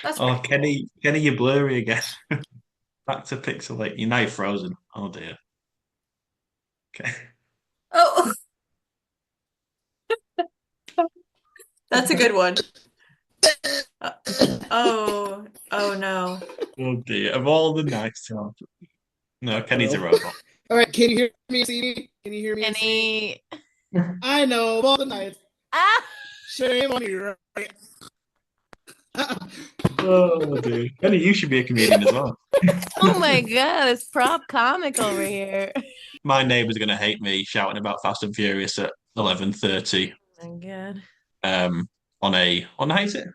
That's Oh, pretty cool. Kenny, you're blurry again. Back to pixelate. You're now frozen. Oh dear. Okay. Oh, that's a good one. Uh, oh no. Oh dear. Of all the nights to have. No, Kenny's a Hello. robot. All right, can you hear me and see me? Can you hear me and see me? Any I know, of all the nights. ah Shame on you, right? Oh dear. Kenny, you should be a comedian as well. oh my god, it's prop comic over here. My neighbours are gonna hate me shouting about Fast and Furious at 11:30 Oh my god. on how is it?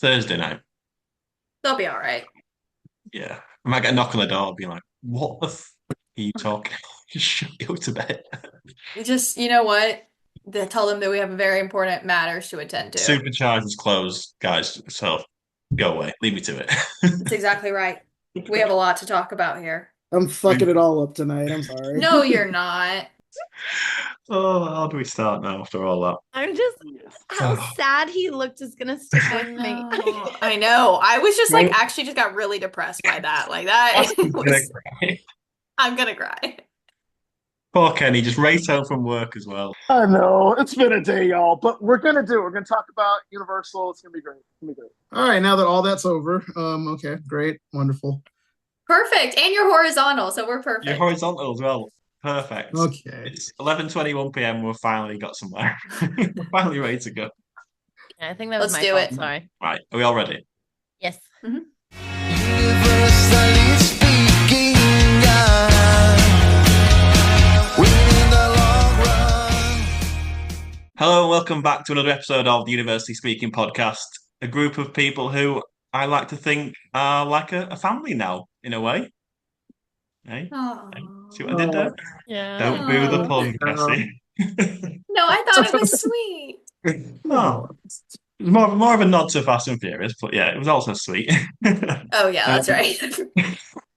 Thursday night. They'll be all right. Yeah. I might get a knock on the door being like, what the are you talking? Just shut you to bed. Just, you know what? Tell them that we have very important matters to attend to. Supercharged is closed, guys. So go away. Leave me to it. That's exactly right. We have a lot to talk about here. I'm fucking it all up tonight. I'm sorry. No, you're not. Oh, how do we start now after all that? I'm just how Oh, sad he looked is gonna stick I with me. know. I know. I was just like actually just got really depressed by that. Like that I'm gonna was cry. I'm gonna cry. Poor Kenny, just race home from work as well. I know it's been a day, y'all, but we're gonna do. We're gonna talk about Universal. It's gonna be great. It's gonna be great. All right, now that all that's over, okay, great, wonderful. Perfect. And you're horizontal, so we're You're perfect. horizontal as well. Perfect. Okay, It's 11:21 p.m. We've finally got somewhere. We're finally ready to go. I think that was Let's my do fault. it. Sorry. Right, are we all ready? Yes. Mhm. Universally speaking, winning the long run. Hello and welcome back to another episode of the University Speaking Podcast. A group of people who I like to think are like a family now, in a way. Hey, hey, see what I did Aw. there? Yeah. Don't boo the Aw. pun, Cassie. No, I thought it was sweet. Oh, it was more of a nod to Fast and Furious, but yeah, it was also sweet. Oh yeah, Um, that's right.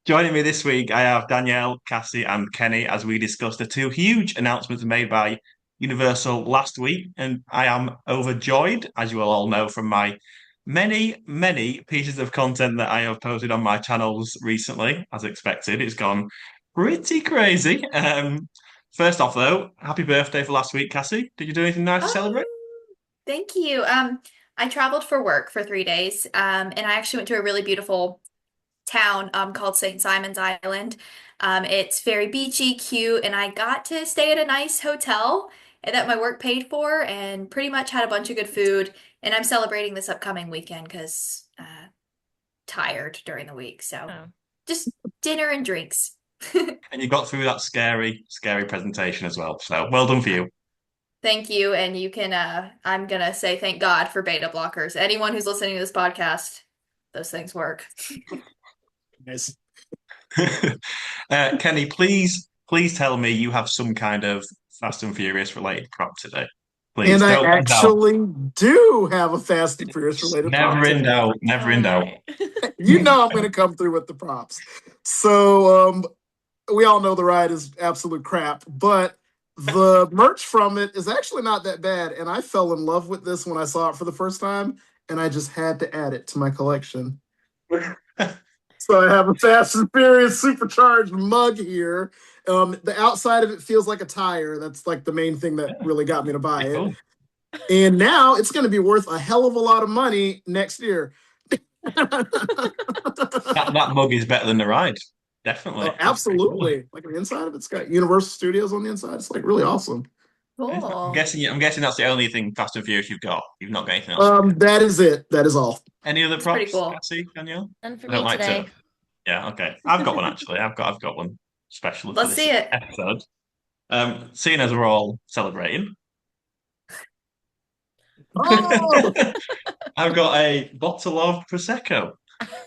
joining me this week, I have Danielle, Cassie, and Kenny as we discuss the two huge announcements made by Universal last week. And I am overjoyed, as you will all know from my many pieces of content that I have posted on my channels recently. As expected, it's gone pretty crazy. First off, though, happy birthday for last week, Cassie. Did you do anything nice to celebrate? Oh, thank you. I traveled for work for 3 days, and I actually went to a really beautiful town, called St. Simon's Island. It's very beachy, cute, and I got to stay at a nice hotel that my work paid for, and pretty much had a bunch of good food. And I'm celebrating this upcoming weekend because tired during the week, so Oh. just dinner and drinks. And you got through that scary presentation as well. So well done for you. Thank you, and you can. I'm gonna say thank God for beta blockers. Anyone who's listening to this podcast, those things work. nice. Kenny, please tell me you have some kind of Fast and Furious related prop today. Please And I don't let down. actually do have a Fast and Furious related prop Never in today. doubt. Never in doubt. Alright. You know I'm going to come through with the props. So we all know the ride is absolute crap, but the merch from it is actually not that bad. And I fell in love with this when I saw it for the first time, and I just had to add it to my collection. So I have a Fast and Furious Supercharged mug here. The outside of it feels like a tire. That's like the main thing that really got me to buy it. Cool. And now it's going to be worth a hell of a lot of money next year. That mug is better than the ride. Definitely. Oh, absolutely. Like the inside of it's got Universal Studios on the inside. It's like really awesome. I'm Cool. guessing that's the only thing Fast and Furious you've got. You've not got anything else. That is it. That is all. Any other That's pretty props, cool. Cassie, Danielle? None for I don't me like today. to. Yeah, okay. I've got one actually. I've got one special for Let's this see it. episode. Seeing as we're all celebrating, Oh, I've got a bottle of Prosecco.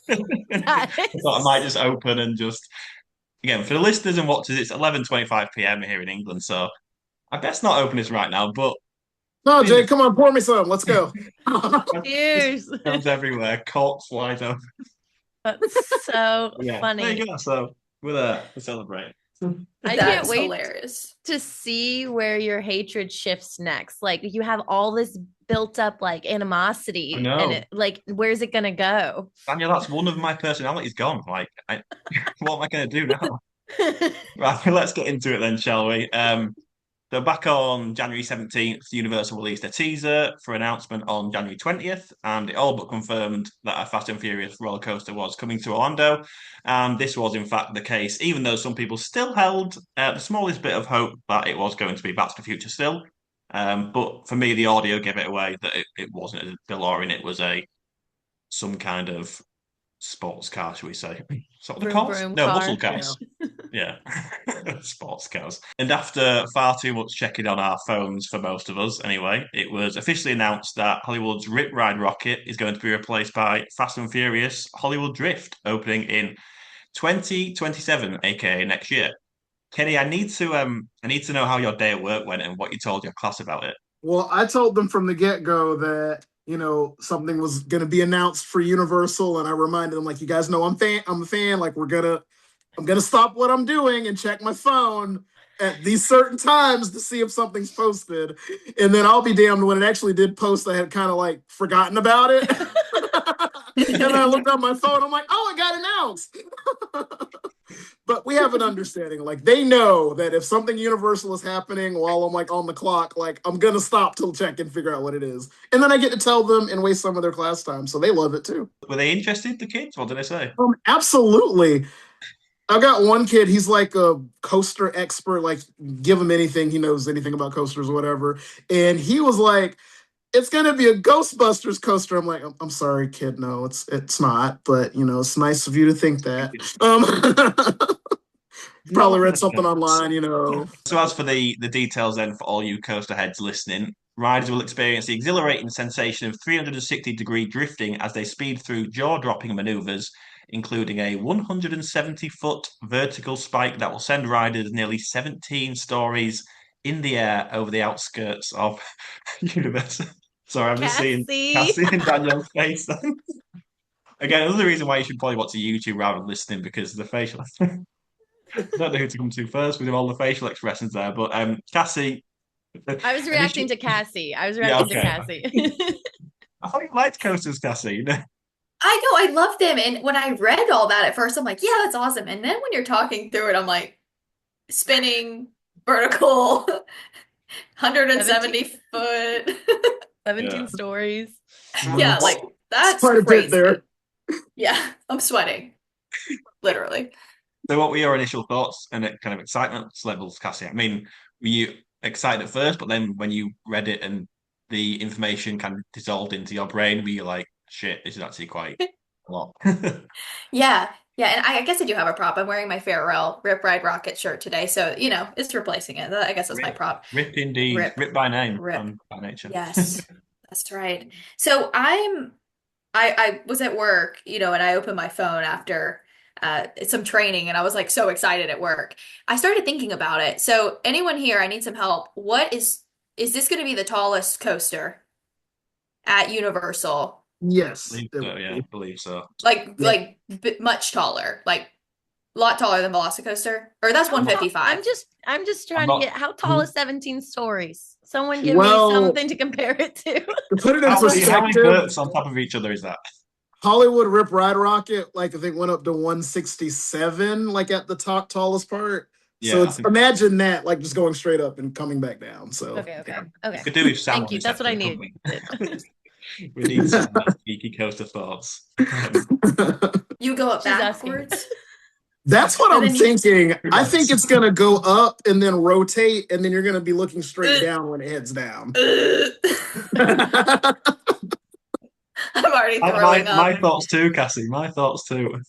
That I is thought I might just open and just again for the listeners and watchers, it's 11:25 p.m. here in England, so I best not open this right now. But no, Jay, come on, pour me some. Let's go. cheers. comes everywhere, corks flies over. That's so Yeah, there funny. you go. So we're there to celebrate. I can't That's wait hilarious. to see where your hatred shifts next. Like you have all this built up like I animosity and know. it like where's it gonna go? Daniel, that's one of my personalities gone. Like, what am I going to do now? Right, let's get into it then, shall we? So back on January 17th, Universal released a teaser for announcement on January 20th, and it all but confirmed that a Fast and Furious roller coaster was coming to Orlando. And this was in fact the case, even though some people still held the smallest bit of hope that it was going to be Back to the Future still. But for me, the audio gave it away that it wasn't a DeLorean, it was some kind of sports car, should we say? Is that what they're Vroom called? vroom No, muscle car. Yeah. cars. Yeah, sports cars. And after far too much checking on our phones for most of us, anyway, it was officially announced that Hollywood's Rip Ride Rockit is going to be replaced by Fast and Furious Hollywood Drift, opening in 2027, aka next year. Kenny, I need to know how your day at work went and what you told your class about it. Well, I told them from the get-go that, something was going to be announced for Universal, and I reminded them, like, you guys know I'm a fan, like I'm gonna stop what I'm doing and check my phone at these certain times to see if something's posted. And then I'll be damned when it actually did post, I had kind of like forgotten about it. And then I looked on my phone, I'm like, oh, it got announced. But we have an understanding. Like they know that if something universal is happening while I'm like on the clock, like I'm gonna stop to check and figure out what it is. And then I get to tell them and waste some of their class time. So they love it too. Were they interested, the kids? What did they say? Absolutely. I've got one kid, he's like a coaster expert, like give him anything, he knows anything about coasters or whatever. And he was like, it's gonna be a Ghostbusters coaster. I'm like, I'm sorry, kid, no, it's not. But it's nice of you to think that. Probably Not read a something chance. online. So as for the details then for all you coaster heads listening, riders will experience the exhilarating sensation of 360-degree drifting as they speed through jaw-dropping maneuvers, including a 170-foot vertical spike that will send riders nearly 17 stories in the air over the outskirts of Universal. Sorry, I'm just seeing Cassie. Cassie and Daniel's face then. Again, another reason why you should probably watch the YouTube rather than listening because the facial I don't know who to come to first with all the facial expressions there, but Cassie. I was reacting to Cassie. I was Yeah, reacting to okay. Cassie. I thought you liked coasters, Cassie. I know, I love them. And when I read all that at first, I'm like, yeah, that's awesome. And then when you're talking through it, I'm like, spinning, vertical, 170 foot. 17 Yeah. stories. Yeah, like It's that's quite a bit crazy. there. Yeah, I'm sweating, literally. So, what were your initial thoughts and kind of excitement levels, Cassie? I mean, were you excited at first, but then when you read it and the information kind of dissolved into your brain, were you like, shit, this is actually quite a lot? Yeah, yeah, and I guess I do have a prop. I'm wearing my Farewell Rip Ride Rocket shirt today, so it's replacing it. I guess that's my Rip, prop. rip indeed, Rip, rip by name rip. and by nature. Yes, that's right. So I was at work, and I opened my phone after some training, and I was like so excited at work. I started thinking about it. So anyone here, I need some help. Is this going to be the tallest coaster at Universal? Yes. Believe so, yeah, believe so. Like Yeah. much taller, like a lot taller than Velocicoaster, or that's I'm 155. just I'm trying to not. get how tall is 17 stories? Someone give me Well, something to compare it to. to put it in How many perspective, birds on top of each other is that? Hollywood Rip Ride Rocket, like I think went up to 167, like at the top tallest part. So Yeah, I it's think imagine that, like just going straight up and coming back down. So Okay. we could do with Sam Thank on you. this That's what I episode, need. couldn't we? We need some geeky coaster thoughts. You go up She's asking. backwards. that's what And I'm then you- thinking. I think it's gonna go up and then rotate, and then you're gonna be looking straight down when it heads down. I'm already my, throwing up. my thoughts too, Cassie. My thoughts too.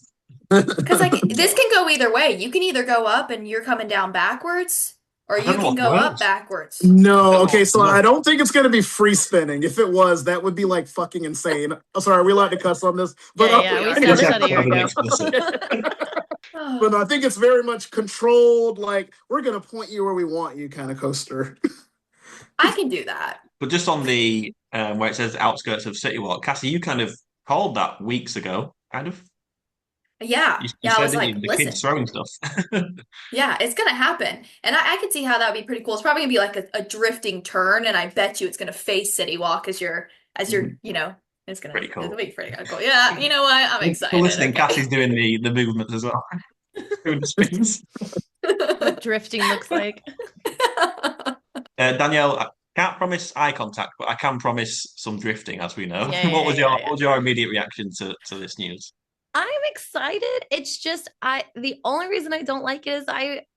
Because like this can go either way. You can either go up and you're coming down backwards, or I don't you know can what's go up worse. backwards. No, okay, so No. I don't think it's gonna be free spinning. If it was, that would be like fucking insane. I'm sorry, are we allowed to cuss on this? But Yeah, we Yeah. said it a year ago. But no, I think it's very much controlled, like we're gonna point you where we want you kind of coaster. I can do that. But just on the where it says outskirts of City Walk, Cassie, you kind of called that weeks ago, kind of. Yeah. You Yeah. I said, was didn't like, you? The kids listen, throwing stuff. yeah, it's gonna happen. And I could see how that would be pretty cool. It's probably gonna be like a drifting turn, and I bet you it's gonna face City Walk as you're, Mhm. Pretty it'll cool. be pretty cool. Yeah, you know what? I'm For excited. listening, Okay. Cassie's doing the movements as well, doing the spins. What drifting looks like. Danielle, I can't promise eye contact, but I can promise some drifting, as we know. Yeah, yeah, yeah, What yeah. was your immediate reaction to this news? I'm excited. It's just the only reason I don't like it is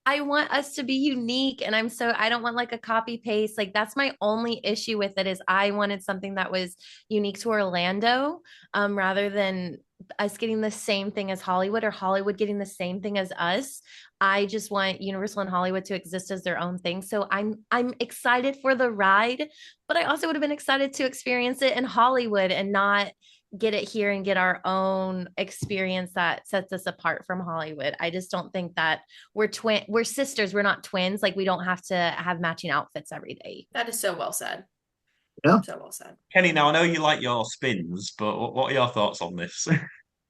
I want us to be unique, and I don't want like a copy paste. Like that's my only issue with it is I wanted something that was unique to Orlando, rather than us getting the same thing as Hollywood or Hollywood getting the same thing as us. I just want Universal and Hollywood to exist as their own thing. So I'm excited for the ride, but I also would have been excited to experience it in Hollywood and not get it here and get our own experience that sets us apart from Hollywood. I just don't think that we're sisters, we're not twins. Like we don't have to have matching outfits every day. That is so well said. Yeah. So well said. Kenny, now I know you like your spins, but what are your thoughts on this?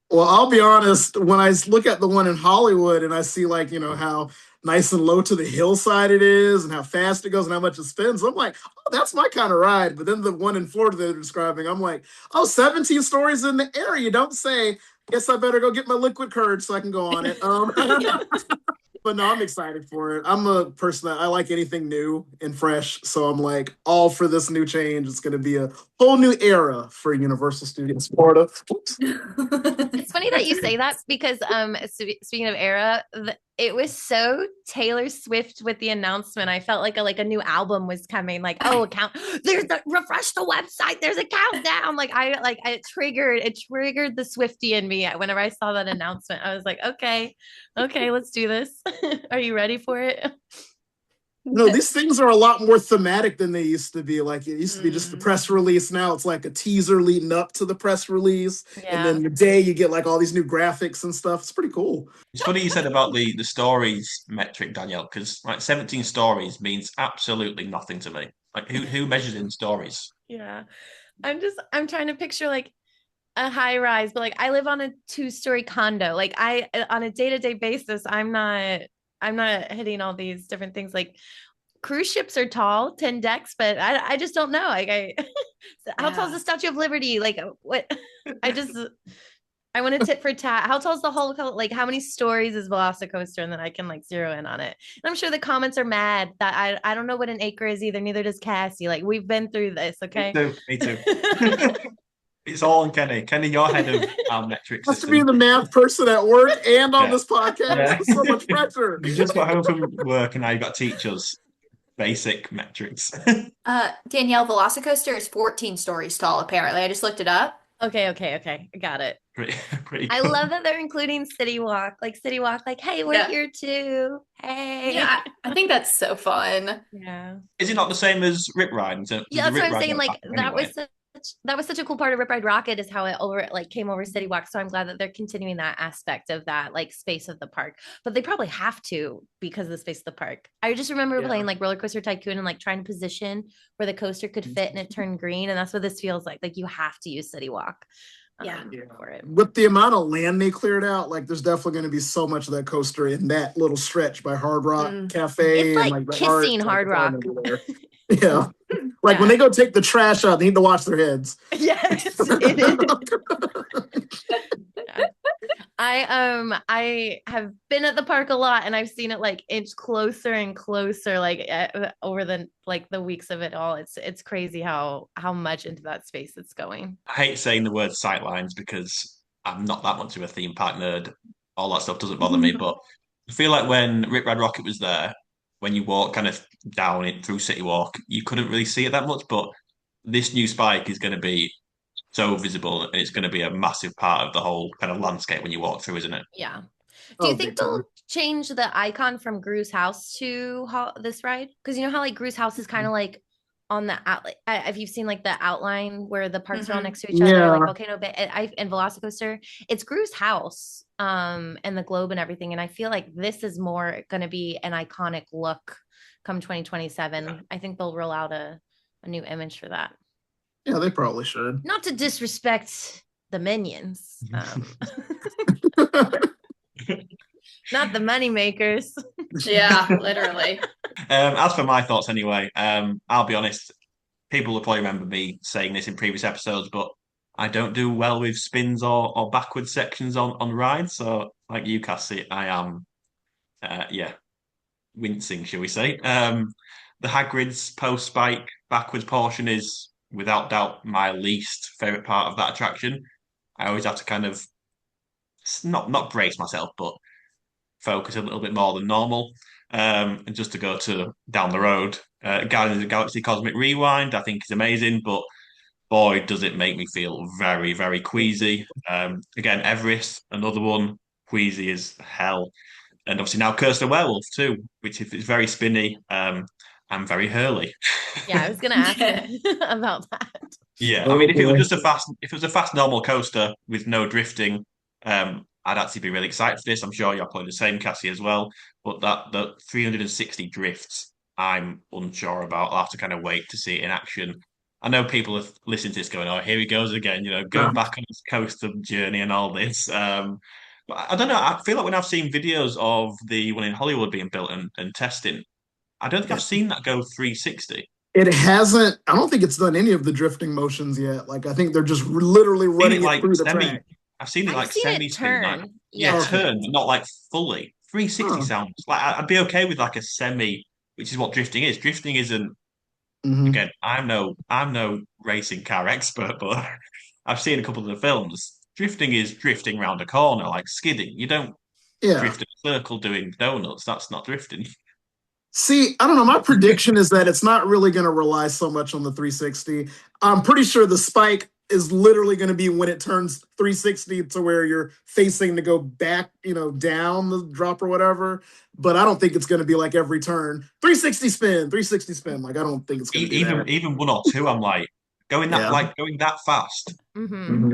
Well, I'll be honest, when I look at the one in Hollywood and I see like, how nice and low to the hillside it is and how fast it goes and how much it spins, I'm like, oh, that's my kind of ride. But then the one in Florida they're describing, I'm like, oh, 17 stories in the air. You don't say, guess I better go get my liquid courage so I can go on it. But no, I'm excited for it. I'm a person that I like anything new and fresh. So I'm like all for this new change. It's going to be a whole new era for Universal Studios Florida. Oops. It's funny that you say that because speaking of era, it was so Taylor Swift with the announcement. I felt like a new album was coming. Like, oh, refresh the website. There's a countdown. It triggered the Swiftie in me whenever I saw that announcement. I was like, okay, let's do this. Are you ready for it? These things are a lot more thematic than they used to be. Like it used to be just the press release. Now it's like a teaser leading up to the press release. And Yeah. then your day you get like all these new graphics and stuff. It's pretty cool. It's funny you said about the stories metric, Danielle, because like 17 stories means absolutely nothing to me. Like who measures in stories? Yeah. I'm trying to picture like a high rise, but like I live on a 2-story condo. Like I on a day-to-day basis, I'm not hitting all these different things. Like cruise ships are tall, 10 decks, but I just don't know. How tall is the Statue of Liberty? Like what I want to tit for tat. How tall is the whole, like how many stories is Velocicoaster? And then I can like zero in on it. And I'm sure the comments are mad that I don't know what an acre is either. Neither does Cassie. Like we've been through this. Okay. Me too. It's all on Kenny. Kenny, you're head of our metric Has to be system. the math person at work and on Yeah. this podcast. Yeah. So much pressure. You just got home from work and now you've got to teach us basic metrics. Danielle, Velocicoaster is 14 stories tall, apparently. I just looked it up. Okay. I got it. Pretty I cool. love that they're including City Walk. Like City Walk, like, hey, we're here too. Hey. Yeah, I think that's so fun. Yeah. Is it not the same as Rip Ride? Yeah, that's what I'm saying. Like Anyway. that was such a cool part of Rip Ride Rockit is how it came over City Walk. So I'm glad that they're continuing that aspect of that like space of the park. But they probably have to because of the space of the park. I just remember playing like Roller Coaster Tycoon and like trying to position where the coaster could fit and it turned green. And that's what this feels like. Like you have to use City Walk. For it. With the amount of land they cleared out, like there's definitely going to be so much of that coaster in that little stretch by Hard Rock Cafe. It's like and, kissing Hard Rock. Yeah. Like when they go take the trash out, they need to watch their heads. Yes, it is. I have been at the park a lot and I've seen it like inch closer and closer like over the weeks of it all. It's crazy how much into that space it's going. I hate saying the word sightlines because I'm not that much of a theme park nerd. All that stuff doesn't bother me, but I feel like when Rip Ride Rockit was there, when you walk kind of down it through City Walk, you couldn't really see it that much. But this new spike is going to be so visible, and it's going to be a massive part of the whole kind of landscape when you walk through, isn't it? Yeah. Do you think they'll change the icon from Gru's house to this ride? Because you know how like Gru's house is kind of like on the if you've seen like the outline where the parks are all next to each other, like Volcano Bay and Velocicoaster, it's Gru's house, and the globe and everything. And I feel like this is more going to be an iconic look come 2027. Yeah. I think they'll roll out a new image for that. Yeah, they probably should. Not to disrespect the minions, not the money makers. Yeah, literally. As for my thoughts, anyway, I'll be honest. People will probably remember me saying this in previous episodes, but I don't do well with spins or backwards sections on rides. So, like you, Cassie, I am, yeah, wincing, shall we say? The Hagrid's post spike backwards portion is without doubt my least favorite part of that attraction. I always have to kind of not brace myself, but focus a little bit more than normal. And just to go to down the road, Guardians of the Galaxy Cosmic Rewind, I think is amazing, but boy, does it make me feel very, very queasy. Again, Everest, another one, queasy as hell. And obviously now Cursed the Werewolf too, which is very spinny and very hurly. Yeah, I was gonna ask it about that. Yeah, I Oh mean, if it was boy. just a fast, if it was a fast normal coaster with no drifting, I'd actually be really excited for this. I'm sure you're probably the same, Cassie, as well. But that the 360 drifts, I'm unsure about. I'll have to kind of wait to see it in action. I know people have listened to this going, "Oh, here he goes again," going back on his coaster journey and all this. But I don't know. I feel like when I've seen videos of the one in Hollywood being built and testing, I don't think I've seen that go 360. It hasn't. I don't think it's done any of the drifting motions yet. Like I think they're just literally Seen it running it like through the semi. track. I've seen it I've like seen semi it spin, like turn. yeah, Okay. turn, but not like fully. 360 Huh. sounds like I'd be okay with like a semi, which is what drifting is. Drifting isn't Hmm. again. I'm no racing car expert, but I've seen a couple of the films. Drifting is drifting round a corner, like skidding. You don't Yeah. drift in a circle doing donuts. That's not drifting. See, I don't know. My prediction is that it's not really going to rely so much on the 360. I'm pretty sure the spike is literally going to be when it turns 360 to where you're facing to go back, down the drop or whatever. But I don't think it's going to be like every turn 360 spin, 360 spin. Like I don't think it's going to be Even that. even one or two, I'm like Yeah. going that fast Mm-hmm. Hmm.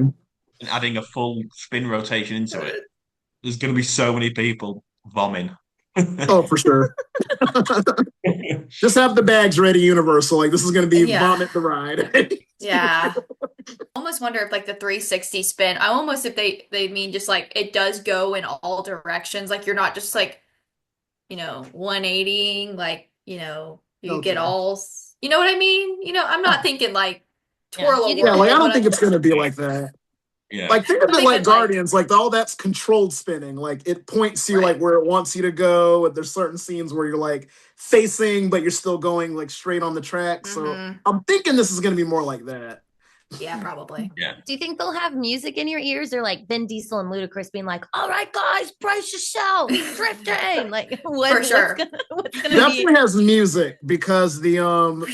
and adding a full spin rotation into it. There's going to be so many people vomiting. Oh, for sure. Just have the bags ready, Universal. Like this is going to be Yeah. vomit the ride. Yeah. Almost wonder if like the 360 spin, I almost if they mean just like it does go in all directions. Like you're not just like, 180ing, like, you get Okay. all, you know what I mean? I'm not thinking like Yeah. twirl a Yeah, like I whirl, don't but think it's going to be like that. Yeah. Like think of I'm it like thinking like, Guardians, like all that's controlled spinning. Like it points you like right. where it wants you to go. And there's certain scenes where you're like facing, but you're still going like straight on the track. So Hmm. I'm thinking this is going to be more like that. Yeah, probably. Yeah. Do you think they'll have music in your ears, or like Vin Diesel and Ludacris being like, "All right, guys, brace yourself, drifting"? Like, For sure. what's gonna be? Definitely has music because the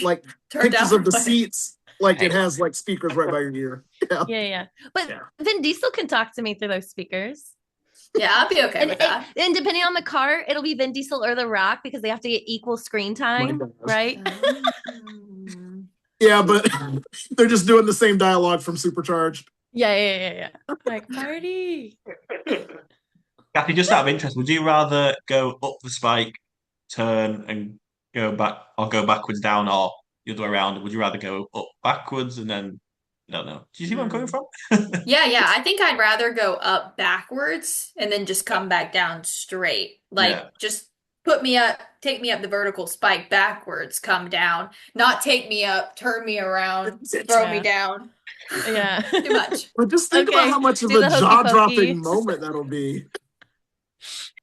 like Turn pictures down of the for what? seats, like Hey, it has like speakers right by your ear. Yeah. Yeah. But Yeah. Vin Diesel can talk to me through those speakers. Yeah, I'll be okay And, with that. and depending on the car, it'll be Vin Diesel or The Rock because they have to get equal screen time, gosh. right? Yeah, but they're just doing the same dialogue from Supercharged. Yeah. Like party. Kathy, just out of interest, would you rather go up the spike, turn and go back, or go backwards down, or the other way around? Would you rather go up backwards and then I don't know. Do you see where I'm coming from? Yeah. I think I'd rather go up backwards and then just come back down straight. Yeah. Like just take me up the vertical spike backwards, come down, not take me up, turn me around, throw me down. Yeah. Too much. But just think about Okay, how much of do a the hokey jaw-dropping pokey. moment that'll be.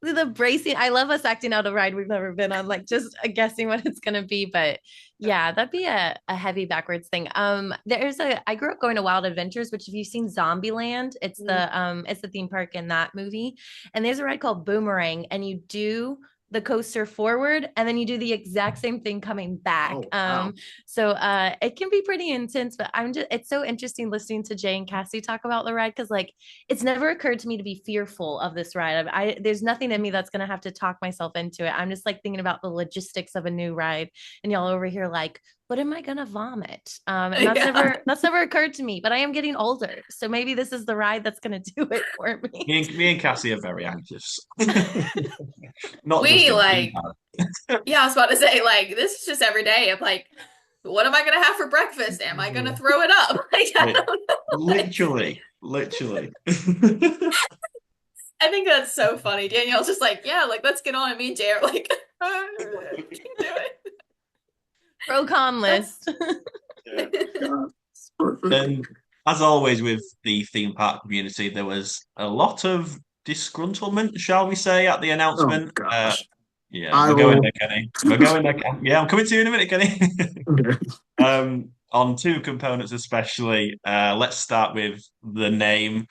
The bracing. I love us acting out a ride we've never been on, like just guessing what it's gonna be. But yeah, that'd be a heavy backwards thing. I grew up going to Wild Adventures, which if you've seen Zombieland, it's the theme park in that movie. And there's a ride called Boomerang, and you do the coaster forward and then you do the exact same thing coming back. Oh, wow. So it can be pretty intense, but it's so interesting listening to Jay and Cassie talk about the ride because like it's never occurred to me to be fearful of this ride. There's nothing in me that's gonna have to talk myself into it. I'm just like thinking about the logistics of a new ride, and y'all over here like, but am I gonna vomit? And that's never occurred to me. But I am getting older, so maybe this is the ride that's gonna do it for me. Me and Cassie are very anxious. Not We just like, yeah, I was about to say, like, this is just every day. I'm like, what am I gonna have for breakfast? Am I gonna throw it up? Like, I don't know. literally. Literally. I think that's so funny. Danielle's just like, yeah, like let's get on. And me and Jay are like, can't do Pro con list. Yeah. it. God, it's perfect. And as always with the theme park community, there was a lot of disgruntlement, shall we say, at the Oh announcement. gosh. Yeah, I we're going will. there, Kenny. We're going there. Yeah, I'm coming to you in a minute, Kenny. Okay. On two components especially. Let's start with the name.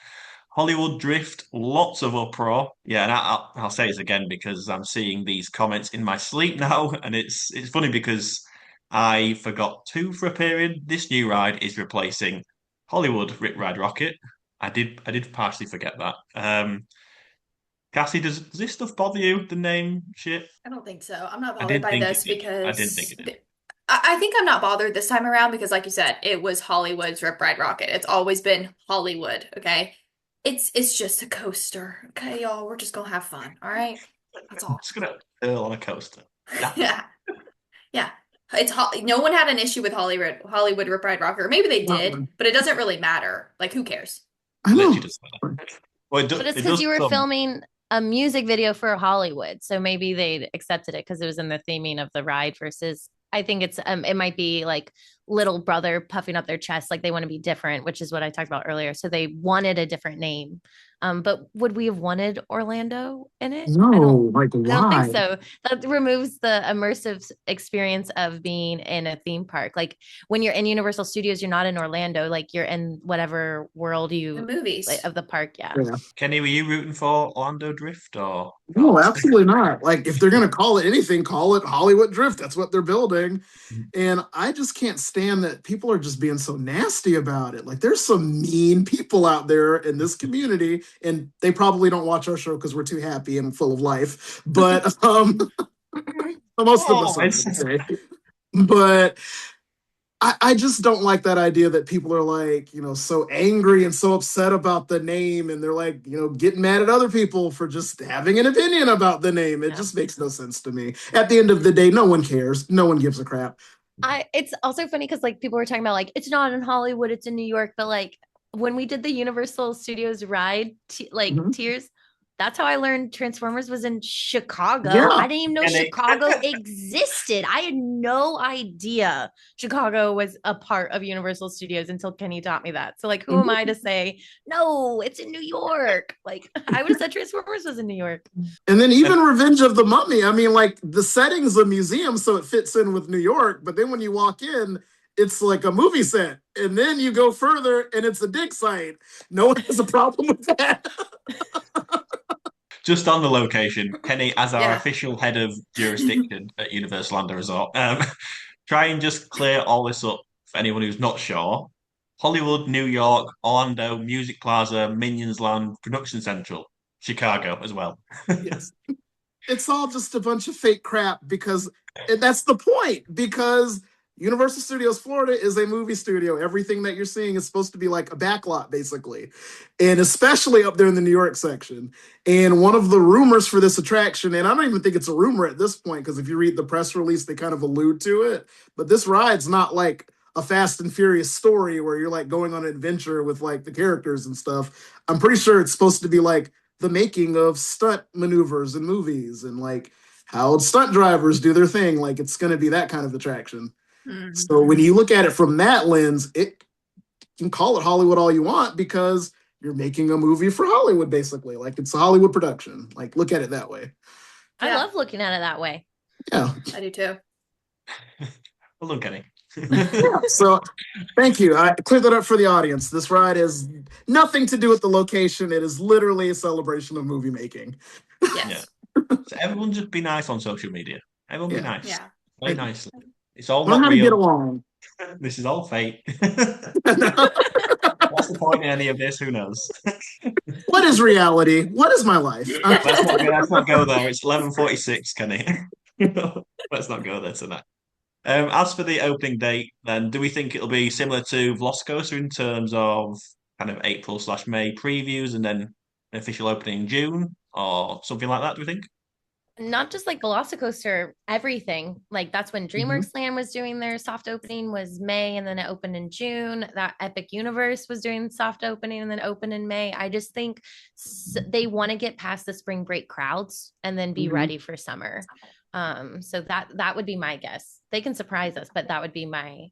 Hollywood Drift, lots of uproar. Yeah, and I'll say this again because I'm seeing these comments in my sleep now, and it's funny because I forgot two for a period. This new ride is replacing Hollywood Rip Ride Rockit. I did partially forget that. Cassie, does this stuff bother you? The name shit? I don't think so. I'm not I bothered did by think it this did. I didn't think because it did. I think I'm not bothered this time around because, like you said, it was Hollywood's Rip Ride Rocket. It's always been Hollywood, okay? It's just a coaster, okay, y'all? We're just gonna have fun, all right? That's I'm all. just gonna curl on a coaster. That's it. Yeah, yeah. No one had an issue with Hollywood Rip Ride Rocker. Maybe they Not did, one. but it doesn't really matter. Like, who cares? I Literally know. just well, But it's it because does you were some. filming a music video for Hollywood, so maybe they accepted it because it was in the theming of the ride. Versus, I think it might be like little brother puffing up their chest, like they want to be different, which is what I talked about earlier. So they wanted a different name. But would we have wanted Orlando in it? No, like I don't think why? so. That removes the immersive experience of being in a theme park. Like when you're in Universal Studios, you're not in Orlando. Like you're in whatever world The you movies. of the park. Yeah. Yeah. Kenny, were you rooting for Orlando Drift or No, not? absolutely not. Like if they're gonna call it anything, call it Hollywood Drift. That's what they're building. And I just can't stand that people are just being so nasty about it. Like there's some mean people out there in this community, and they probably don't watch our show because we're too happy and full of life. But most of Oh, us are, I'd say. But I just don't like that idea that people are like, so angry and so upset about the name, and they're like, getting mad at other people for just having an opinion about the name. It Yeah. just makes no sense to me. At the end of the day, no one cares. No one gives a crap. It's also funny because like people were talking about like it's not in Hollywood, it's in New York, but like when we did the Universal Studios ride, Mhm. Tears, that's how I learned Transformers was in Chicago. Yeah. I didn't even know And Chicago existed. I had no idea Chicago was a part of Universal Studios until Kenny taught me that. So like, who am Mhm. I to say no? It's in New York. Like I would have said Transformers was in New York. And then even Revenge of the Mummy, I mean, like the setting's a museum, so it fits in with New York. But then when you walk in, it's like a movie set. And then you go further and it's a dig site. No one has a problem with that. just on the location, Kenny, as our Yeah. official head of jurisdiction at Universal Orlando Resort, try and just clear all this up for anyone who's not sure. Hollywood, New York, Orlando, Music Plaza, Minions Land, Production Central, Chicago as well. Yes. It's all just a bunch of fake crap because and that's the point. Because Universal Studios Florida is a movie studio. Everything that you're seeing is supposed to be like a backlot, basically, and especially up there in the New York section. And one of the rumors for this attraction, and I don't even think it's a rumor at this point, because if you read the press release, they kind of allude to it. But this ride's not like a Fast and Furious story where you're like going on an adventure with like the characters and stuff. I'm pretty sure it's supposed to be like the making of stunt maneuvers in movies and like how stunt drivers do their thing. Like it's going to be that kind of attraction. Mhm. So when you look at it from that lens, it you can call it Hollywood all you want because you're making a movie for Hollywood, basically. Like it's a Hollywood production. Like look at it that way. I Yeah. love looking at it that way. Yeah. I do too. Well done, Kenny. Yeah. So thank you. I cleared that up for the audience. This ride has nothing to do with the location. It is literally a celebration of movie making. Yes. So everyone just be nice on social media. Everyone be Yeah. nice. Yeah. Very nicely. It's all Learn not how to get real. along. This is all fake. What's the point in any of this? Who knows? What is reality? What is my life? Let's not go there. It's 11:46, Kenny. Let's not go there tonight. As for the opening date, then, do we think it'll be similar to Velocicoaster in terms of kind of April/May previews and then an official opening in June or something like that? Do we think? not just like Velocicoaster, everything. Like that's when Mhm. DreamWorks Land was doing their soft opening was May, and then it opened in June. That Epic Universe was doing soft opening and then opened in May. I just think they want to get past the spring break crowds and then be Mhm. ready for summer. So that would be my guess. They can surprise us, but that would be my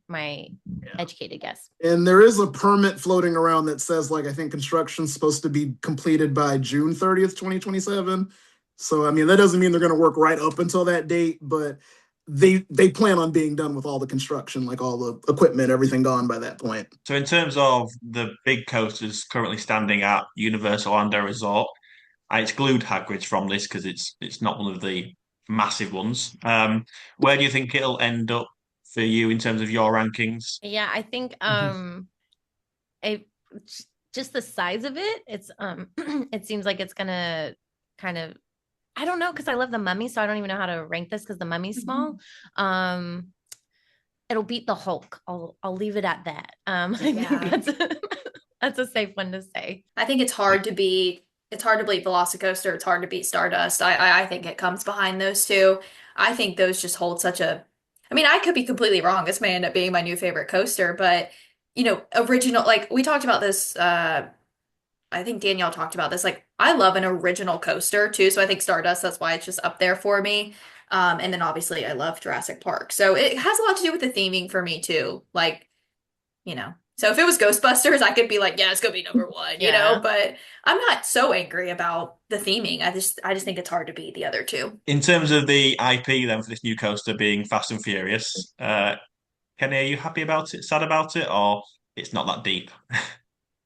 educated guess. And there is a permit floating around that says, like, I think construction's supposed to be completed by June 30th, 2027. So, I mean, that doesn't mean they're going to work right up until that date, but they plan on being done with all the construction, like all the equipment, everything gone by that point. So in terms of the big coasters currently standing at Universal Orlando Resort, I exclude Hagrid's from this because it's not one of the massive ones. Where do you think it'll end up for you in terms of your rankings? Yeah, I think it just the size of it, it's it seems like it's gonna kind of, I don't know, because I love the Mummy, so I don't even know how to rank this because the Mummy's small. um it'll beat the Hulk. I'll leave it at that. I think Yeah. that's a safe one to say. I think it's hard to beat Velocicoaster, it's hard to beat Stardust. I think it comes behind those two. I think those just hold such a I mean, I could be completely wrong. This may end up being my new favorite coaster, but original like we talked about this I think Danielle talked about this. Like, I love an original coaster too, so I think Stardust, that's why it's just up there for me. And then obviously I love Jurassic Park. So it has a lot to do with the theming for me too. Like, so if it was Ghostbusters, I could be like, yeah, it's gonna be number one, Yeah. but I'm not so angry about the theming. I just think it's hard to beat the other two. In terms of the IP then for this new coaster being Fast and Furious, Kenny, are you happy about it, sad about it, or it's not that deep?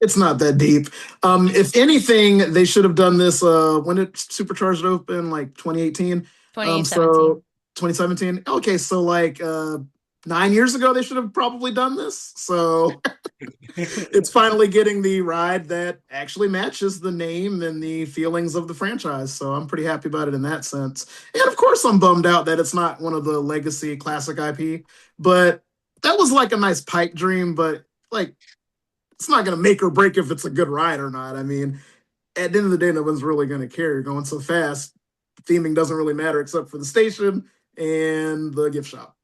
It's not that deep. If anything, they should have done this when it Supercharged open, like 2018. 2017. So 2017. Okay, so like 9 years ago, they should have probably done this. So it's finally getting the ride that actually matches the name and the feelings of the franchise. So I'm pretty happy about it in that sense. And of course, I'm bummed out that it's not one of the legacy classic IP, but that was like a nice pipe dream, but like it's not going to make or break if it's a good ride or not. I mean, at the end of the day, no one's really going to care. You're going so fast. Theming doesn't really matter except for the station and the gift shop.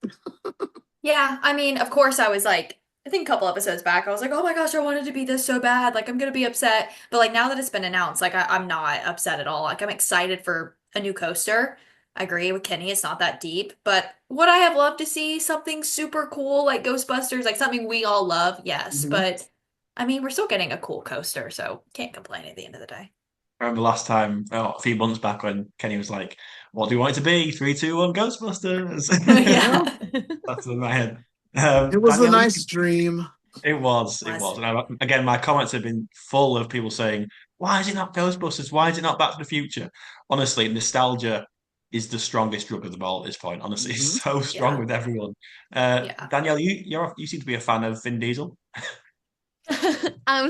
Yeah, I mean, of course, I was like, I think a couple episodes back, I was like, oh my gosh, I wanted to be this so bad. Like, I'm gonna be upset. But like now that it's been announced, like I'm not upset at all. Like I'm excited for a new coaster. I agree with Kenny, it's not that deep. But would I have loved to see something super cool like Ghostbusters, like something we all love? Yes. Mhm. But I mean, we're still getting a cool coaster, so can't complain at the end of the day. I remember last time, a few months back, when Kenny was like, "What do you want it to be? Three, two, one, Ghostbusters." Yeah, Yeah. That's in my head. it was a Danielle, nice dream. it Was. was, and again, my comments have been full of people saying, "Why is it not Ghostbusters? Why is it not Back to the Future?" Honestly, nostalgia is the strongest drug of them all at this point. Honestly, Mhm. it's so strong Yeah. with everyone. Yeah. Danielle, you seem to be a fan of Vin Diesel.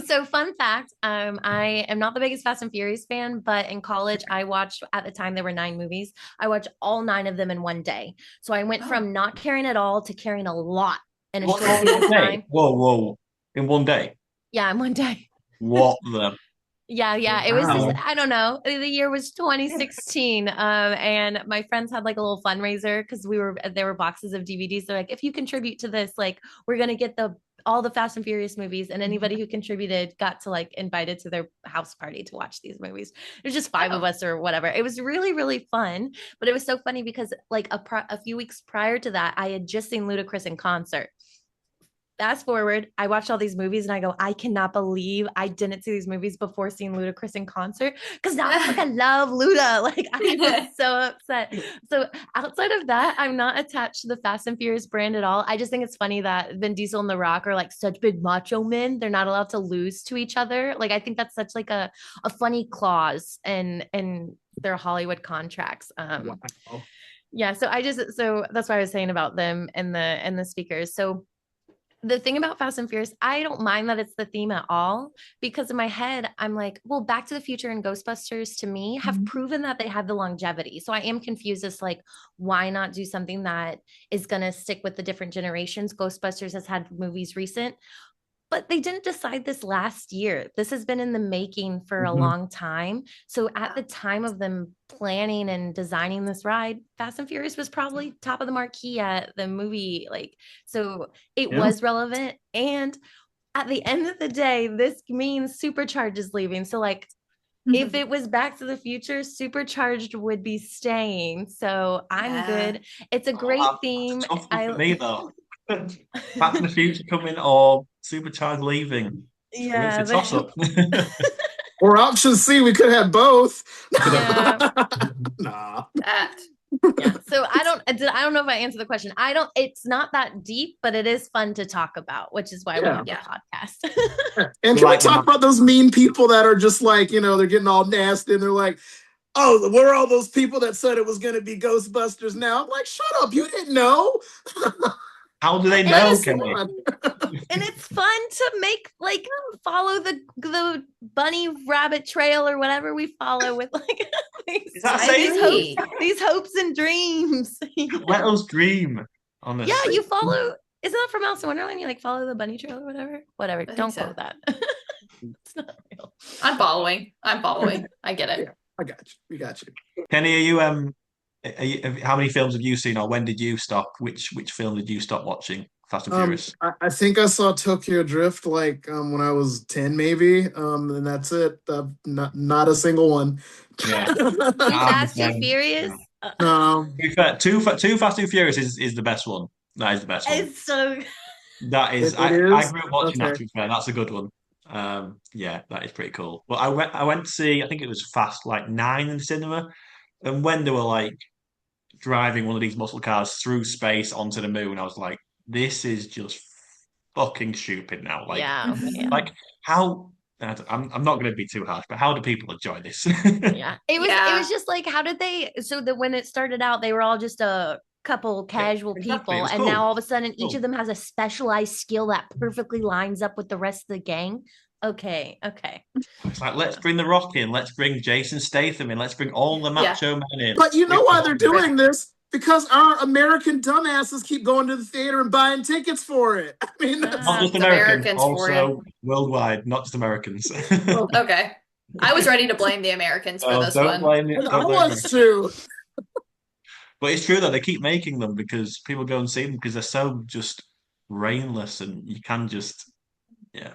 So fun fact, I am not the biggest Fast and Furious fan, but in college, I watched, at the time there were 9 movies. I watched all 9 of them in one day. So I went Oh. from not caring at all to caring a lot in a What short all in period one of day? time. Whoa, whoa! In one day? Yeah, in one day. What the? Yeah. It was just, Wow. I don't know. The year was 2016. And my friends had like a little fundraiser because there were boxes of DVDs. They're like, if you contribute to this, like, we're gonna get all the Fast and Furious movies, and anybody who contributed got to like invited to their house party to watch these movies. There's just 5 of Oh. us or whatever. It was really, really fun, but it was so funny because like a few weeks prior to that, I had just seen Ludacris in concert. Fast forward, I watched all these movies and I go, I cannot believe I didn't see these movies before seeing Ludacris in concert because now I fucking love Luda. Like I was so upset. So outside of that, I'm not attached to the Fast and Furious brand at all. I just think it's funny that Vin Diesel and The Rock are like such big macho men. They're not allowed to lose to each other. Like I think that's such like a funny clause in their Hollywood contracts. Wow. Yeah, so that's why I was saying about them and the speakers. So the thing about Fast and Furious, I don't mind that it's the theme at all because in my head, I'm like, well, Back to the Future and Ghostbusters to me have proven that they have the longevity. So I am confused as like, why not do something that is going to stick with the different generations? Ghostbusters has had movies recent. But they didn't decide this last year. This has been in the making for a Mhm. long time. So at the time of them planning and designing this ride, Fast and Furious was probably top of the marquee at the movie. So it Yeah. was relevant. And at the end of the day, this means Supercharged is leaving. So if it was Back to the Future, Supercharged would be staying. So I'm Yeah. good. It's a Oh, great that's theme. a tough one for me though. Back to the Future coming or Supercharged leaving? It's Yeah. a toss up. Or option C, we could have both. Yeah. Nah. That. Yeah. So I don't know if I answered the question. It's not that deep, but it is fun to talk about, which is why we Yeah. have the Yeah. podcast. And can we talk about those mean people that are just like, they're getting all nasty and they're like, oh, where are all those people that said it was going to be Ghostbusters now? I'm like, shut up. You didn't know. How do they And know, it's Kenny? and it's fun to make follow the bunny rabbit trail or whatever we follow with Is that these hopes and dreams. Let us dream. Honestly. Yeah, you follow. Isn't that from Alice in Wonderland? You follow the bunny trail or whatever. Whatever. Don't so. quote that. It's not real. I'm following. I get it. Yeah, I got you. We got you. Kenny, how many films have you seen, or when did you stop? Which film did you stop watching? Fast and Furious. I think I saw Tokyo Drift when I was 10 maybe. And that's it. Not a single one. Yeah. Too Fast, Too Furious. No. To be fair, Too Fast and Furious is the best one. That is the best one. It's so. That is. It I is? grew up watching that. Okay. To be fair, that's a good one. Yeah, that is pretty cool. But I went to see. I think it was Fast 9 in the cinema, and when they were driving one of these muscle cars through space onto the moon, I was like, this is just fucking stupid now. Yeah. How? I'm not going to be too harsh, but how do people enjoy this? Yeah. It Yeah. was just how did they? So that when it started out, they were all just a couple casual exactly. It people, was and cool. now all of a sudden, each Cool. of them has a specialized skill that perfectly lines up with the rest of the gang. Okay. It's let's bring The Rock in, let's bring Jason Statham in, let's bring all the macho men in. But you know why they're doing this? Because our American dumbasses keep going to the theater and buying tickets for it. I mean, Not just It's Americans, Americans for also worldwide, not just Americans. Okay. I was ready to blame the Americans for this don't one. blame it. I Don't blame was too. But it's true that they keep making them because people go and see them because they're so just brainless and you can just, yeah.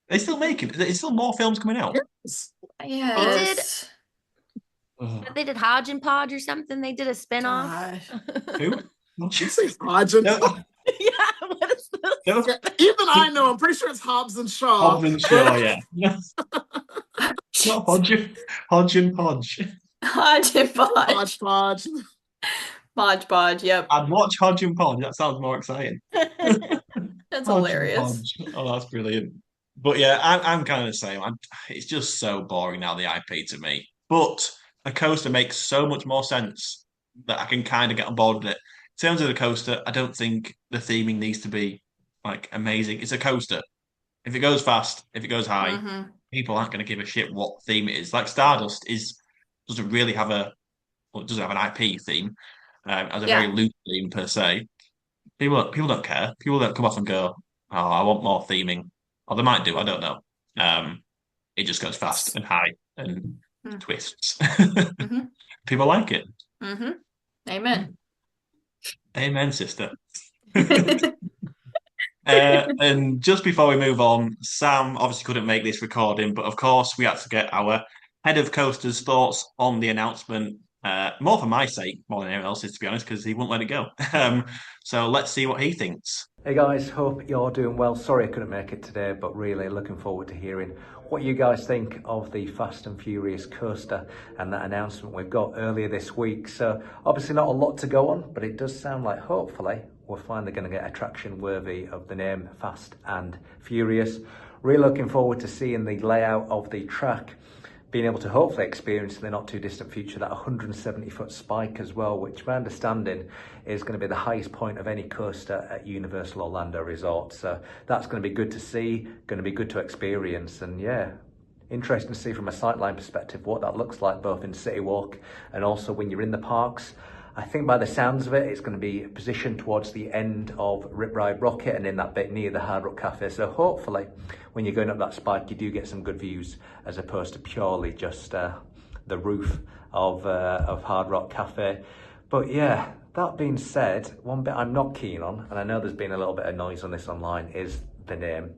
They still making. There's still more films coming out. Yes. Yes. They did Hodgepodge or something. They did a spinoff. Gosh. Who? She says Hodgins. No, Yeah. What is this? no. Even I know. I'm pretty sure it's Hobbs and Shaw. Hobbs and Shaw, yeah. Not Hodge and Podge. Hodgepodge. Hodgepodge. Podge, yep. I'd watch Hodge and Podge. That sounds more exciting. That's Hodge and hilarious. Podge. Oh, that's brilliant. But yeah, I'm kind of the same. It's just so boring now, the IP to me. But a coaster makes so much more sense that I can kind of get on board with it. In terms of the coaster, I don't think the theming needs to be amazing. It's a coaster. If it goes fast, if it goes high, Mhm. people aren't going to give a shit what theme it is. Like Stardust doesn't really have it doesn't have an IP theme, as a Yeah. very loose theme per se. People don't care. People don't come off and go, "Oh, I want more theming," or they might do. I don't know. It just goes fast and high and Mm. twists. Mhm. People like it. Mhm. Amen. Amen, sister. And just before we move on, Sam obviously couldn't make this recording, but of course we had to get our head of coasters' thoughts on the announcement. More for my sake, more than anyone else's, to be honest, because he wouldn't let it go. So let's see what he thinks. Hey guys, hope you're doing well. Sorry I couldn't make it today, but really looking forward to hearing what you guys think of the Fast and Furious coaster and that announcement we've got earlier this week. So obviously not a lot to go on, but it does sound like hopefully we're finally going to get attraction worthy of the name Fast and Furious. Really looking forward to seeing the layout of the track, being able to hopefully experience in the not too distant future that 170-foot spike as well, which my understanding is going to be the highest point of any coaster at Universal Orlando Resort. So that's going to be good to see, going to be good to experience, and yeah, interesting to see from a sightline perspective what that looks like both in City Walk and also when you're in the parks. I think by the sounds of it, it's going to be positioned towards the end of Rip Ride Rockit and in that bit near the Hard Rock Cafe. So hopefully when you're going up that spike, you do get some good views as opposed to purely just the roof of Hard Rock Cafe. But yeah, that being said, one bit I'm not keen on, and I know there's been a little bit of noise on this online, is the name.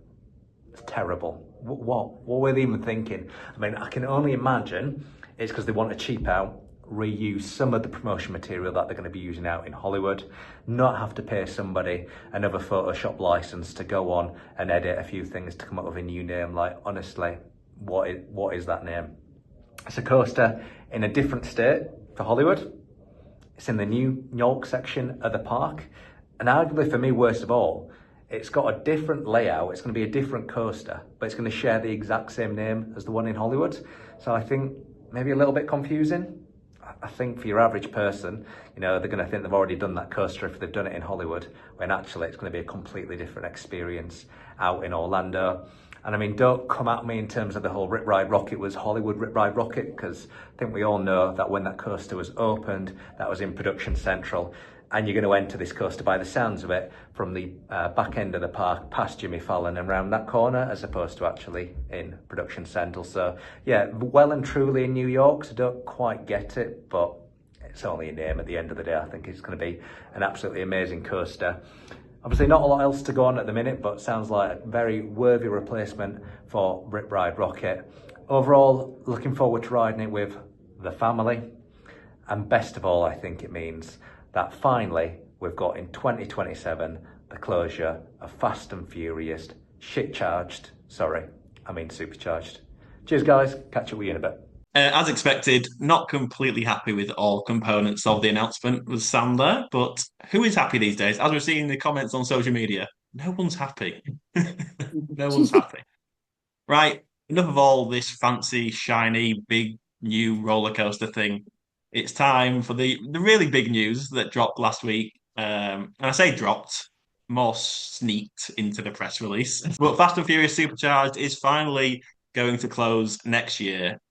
It's terrible. What were they even thinking? I mean, I can only imagine it's because they want to cheap out, reuse some of the promotion material that they're going to be using out in Hollywood, not have to pay somebody another Photoshop license to go on and edit a few things to come up with a new name. Like, honestly, what is that name? It's a coaster in a different state for Hollywood. It's in the New York section of the park, and arguably for me, worst of all, it's got a different layout. It's going to be a different coaster, but it's going to share the exact same name as the one in Hollywood. So I think maybe a little bit confusing. I think for your average person, you know, they're going to think they've already done that coaster if they've done it in Hollywood, when actually it's going to be a completely different experience out in Orlando. And I mean, don't come at me in terms of the whole Rip Ride Rockit was Hollywood Rip Ride Rockit, because I think we all know that when that coaster was opened, that was in Production Central. And you're going to enter this coaster, by the sounds of it, from the back end of the park past Jimmy Fallon and round that corner, as opposed to actually in Production Central. So yeah, well and truly in New York, so don't quite get it, but it's only a name at the end of the day. I think it's going to be an absolutely amazing coaster. Obviously not a lot else to go on at the minute, but sounds like a very worthy replacement for Rip Ride Rockit. Overall, looking forward to riding it with the family. And best of all, I think it means that finally we've got in 2027 the closure of Fast and Furious Supercharged. Cheers guys, catch up with you in a bit. As expected, not completely happy with all components of the announcement with Sam there, but who is happy these days? As we're seeing in the comments on social media, no one's happy. No one's happy. Right, enough of all this fancy, shiny, big, new roller coaster thing. It's time for the really big news that dropped last week. And I say dropped, more sneaked into the press release. But Fast and Furious Supercharged is finally going to close next year.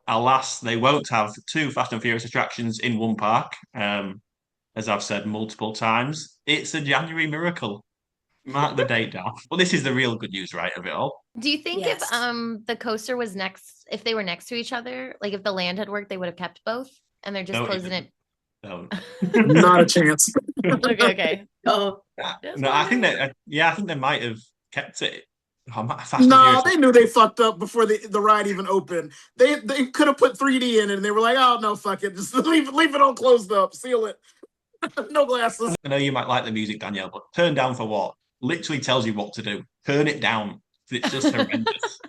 Alas, they won't have two Fast and Furious attractions in one park. As I've said multiple times, it's a January miracle. Mark the date down. Well, this is the real good news, right, of it all. Do you think Yes. if the coaster was if they were next to each other, like if the land had worked, they would have kept both, and they're just No, closing it? No. Not a chance. Okay. Oh, No, I think I think they might have kept it. Fast and No, Furious. they knew they fucked up before the ride even opened. They could have put 3D in it, and they were like, "Oh no, fuck it, just leave it all closed up, seal it, no glasses." I know you might like the music, Danielle, but turn down for what? Literally tells you what to do. Turn it down. It's just horrendous.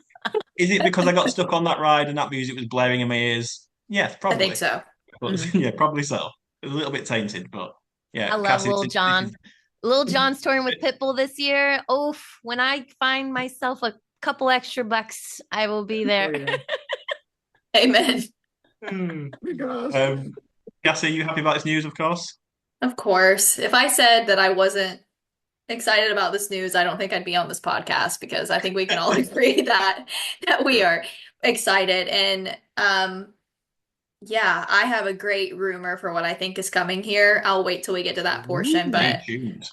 Is it because I got stuck on that ride and that music was blaring in my ears? Yes, I probably. think so. But, yeah, probably so. It was a little bit tainted, but yeah. I love Cassie, Lil Jon. Lil Jon's touring with Pitbull this year. Oof, when I find myself a couple extra bucks, I will be there. Oh, yeah. Amen. Oh my gosh. Cassie, you happy about this news, of course? Of course. If I said that I wasn't excited about this news, I don't think I'd be on this podcast, because I think we can all agree that we are excited. And yeah, I have a great rumor for what I think is coming here. I'll wait till we get to that portion, but Stay tuned.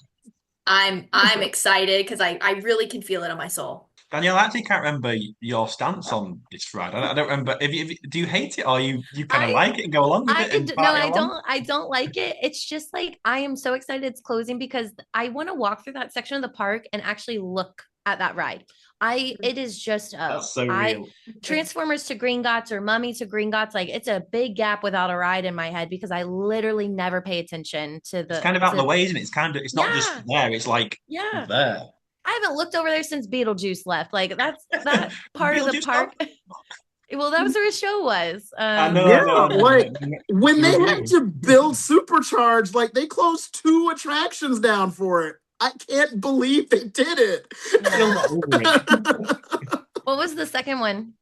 I'm excited because I really can feel it on my soul. Danielle, I actually can't remember your stance on this ride. I don't remember. Do you hate it, or you kind of like it and go along with it? I don't like it. It's just like, I am so excited it's closing because I want to walk through that section of the park and actually look at that ride. It is just That's so real. Transformers to Gringotts or Mummy to Gringotts, like it's a big gap without a ride in my head because I literally never pay attention to the. It's kind of out of the way, isn't it? It's not just there. It's like there. I haven't looked over there since Beetlejuice left. Like that's that part of the park. Well, that was where his show was. I know. Yeah, like when they had to build Supercharged, like they closed 2 attractions down for it. I can't believe they did it. Still not over it. What was the second one?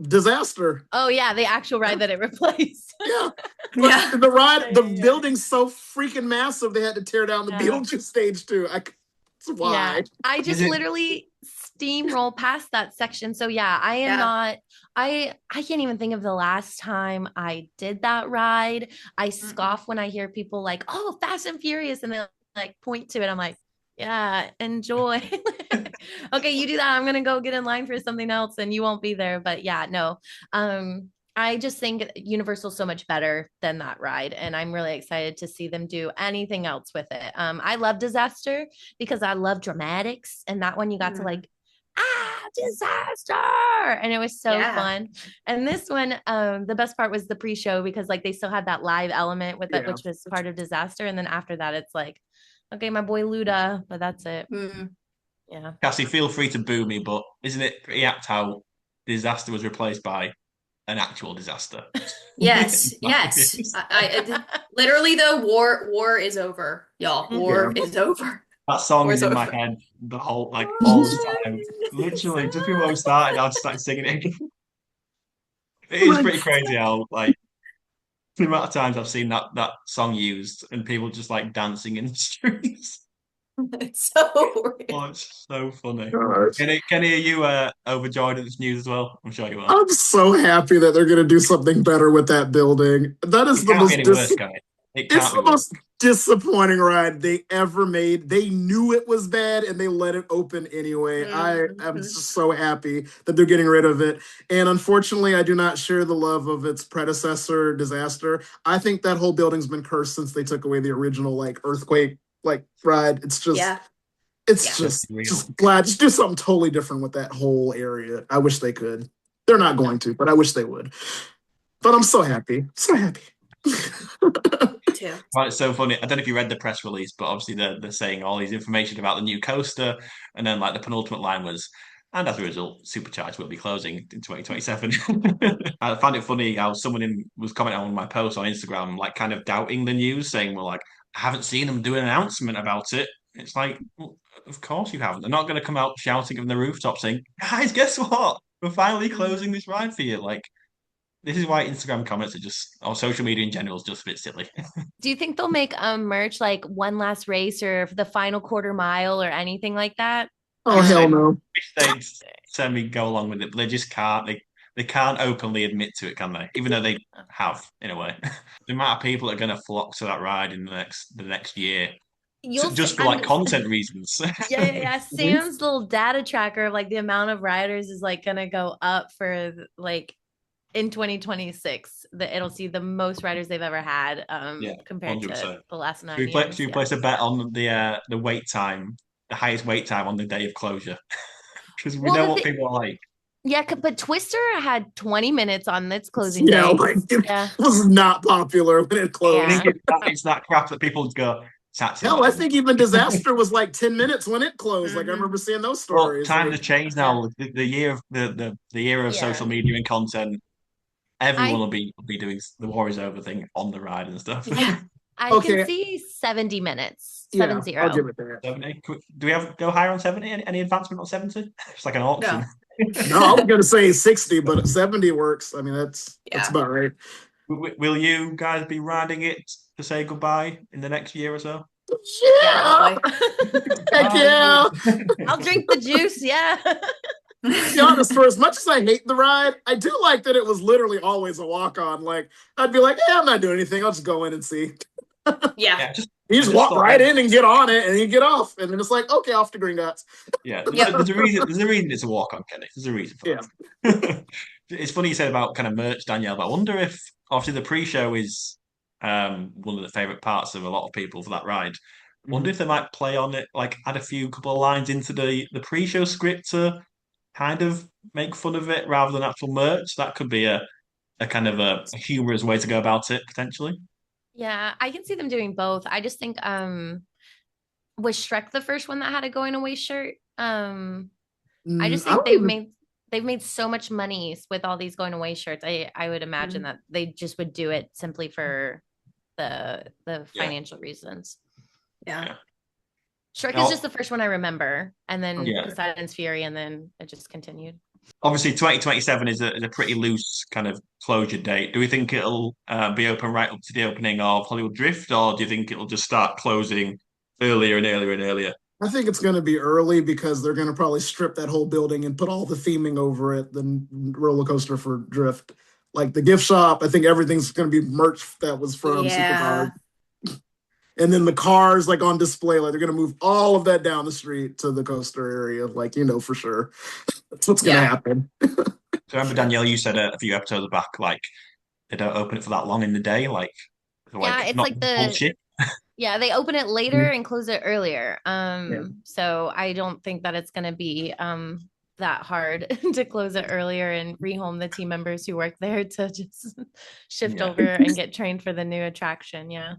Disaster. Oh yeah, the actual ride that it replaced. Yeah. Yeah. The ride, the Yeah. building's so freaking massive they had to tear down the Yeah. Beetlejuice stage too. That's why. Yeah. I just Is it- literally steamroll past that section. So yeah, I am Yeah. not. I can't even think of the last time I did that ride. I scoff when I hear people like, "Oh, Fast and Furious," and they like point to it. I'm like, yeah, enjoy. Okay, you do that. I'm gonna go get in line for something else, and you won't be there. But yeah, no. I just think Universal's so much better than that ride, and I'm really excited to see them do anything else with it. I love Disaster because I love dramatics, and that one you got to like, disaster, and it was so Yeah. fun. And this one, the best part was the pre-show because like they still had that live element with it, Yeah. which was part of Disaster, and then after that, it's like, okay, my boy Luda, but that's it. Mm. Yeah. Cassie, feel free to boo me, but isn't it pretty apt how disaster was replaced by an actual disaster? Yes, yes. Literally though, war is over, y'all. Yeah. War is over. That song War is is in my over. head the whole, like, all the time. Literally, just before we started, I just started singing it. It is pretty crazy how, like, the amount of times I've seen that song used and people just like dancing in the streets. It's so real. Oh, it's so funny. Gosh. Kenny, are you overjoyed at this news as well? I'm sure you are. I'm so happy that they're going to do something better with that building. That is It the can't be most any worse, can it? It it's can't be the worse. most disappointing ride they ever made. They knew it was bad and they let it open anyway. I am Mhm. just so happy that they're getting rid of it. And unfortunately, I do not share the love of its predecessor, Disaster. I think that whole building's been cursed since they took away the original like earthquake like ride. Yeah, It's yeah. Let's be real. just glad just do something totally different with that whole area. I wish they could. They're not going to, but I wish they would. But I'm so happy. So happy. Me too. Right, it's so funny. I don't know if you read the press release, but obviously they're saying all these information about the new coaster, and then like the penultimate line was, and as a result, Supercharged will be closing in 2027. I find it funny how was commenting on my post on Instagram, like kind of doubting the news, saying, "Well, like I haven't seen them do an announcement about it." It's like, well, of course you haven't. They're not going to come out shouting from the rooftop saying, "Guys, guess what? We're finally closing this ride for you." Like this is why Instagram comments are just, or social media in general is just a bit silly. Do you think they'll make merch like one last race or the final quarter mile or anything like that? Oh wish hell they'd no. wish they'd send me go along with it, but they just can't. They can't openly admit to it, can they? Even though they have, in a way. The amount of people that are going to flock to that ride in the next year, You'll see. just for like content reasons. Yeah. Sam's little data tracker of like the amount of riders is like gonna go up for like in 2026. That it'll see the most riders they've ever had Yeah, compared to 100%. the last Should 9 we play? years. Should we Yeah. place a bet on the wait time, the highest wait time on the day of closure? Because we Well, know what people are like. yeah, but Twister had 20 minutes on its closing Yeah, day. like it Yeah. was not popular when it I closed. think Yeah. it's that crap that people go. It's actually Hell, not I even. think even Disaster was like 10 minutes when it closed. Like I Mhm. remember seeing those Well, stories. times Like have changed Yeah. now. The year of the era of Yeah. social media and content. Everyone I will be doing the war is over thing on the ride and stuff. Yeah. I can okay, see 70 minutes. yeah, I'll 70. give it that. 70. Do we have go higher on 70? Any advancement on 70? It's like an auction. No. No, I was gonna say 60, but 70 works. I mean that's Yeah. about right. Will you guys be riding it to say goodbye in the next year or so? Yeah, Yeah, probably. heck yeah. I'll drink the juice. Yeah. To be honest, for as much as I hate the ride, I do like that it was literally always a walk on. Like I'd be like, yeah, I'm not doing anything. I'll just go in and see. Yeah. Yeah, just You I just just walk thought right that, in and get on it, and you get off, and then it's like, okay, off to Green Dots. yeah. Yep. There's a reason. There's a reason it's a walk on, Kenny. There's a reason for Yeah. that. It's funny you said about kind of merch, Danielle. But I wonder if obviously the pre-show is one of the favorite parts of a lot of people for that ride. Wonder if they might play on it, like add a few couple of lines into the pre-show script to kind of make fun of it rather than actual merch. That could be a kind of a humorous way to go about it potentially. Yeah, I can see them doing both. I just think was Shrek the first one that had a going away shirt? I just I think don't even. they've made so much money with all these going away shirts. I would imagine that they just would do it simply for the Yeah. financial reasons. Yeah. Shrek is Now, just the first one I remember, and then yeah. Poseidon's Fury, and then it just continued. Obviously, 2027 is a pretty loose kind of closure date. Do we think it'll be open right up to the opening of Hollywood Drift, or do you think it'll just start closing earlier and earlier and earlier? I think it's going to be early because they're going to probably strip that whole building and put all the theming over it, the roller coaster for Drift. Like the gift shop, I think everything's going to be merch that was from Yeah. Supercard. And then the cars like on display, like they're going to move all of that down the street to the coaster area, like, for sure. That's what's going to Yeah. happen. So remember, Danielle, you said a few episodes back, like they don't open it for that long in the day, Yeah, it's not like bullshit. yeah, they open it later and close it earlier. Yeah. So I don't think that it's gonna be that hard to close it earlier and rehome the team members who work there to just shift Yeah. over and get trained for the new attraction. Yeah.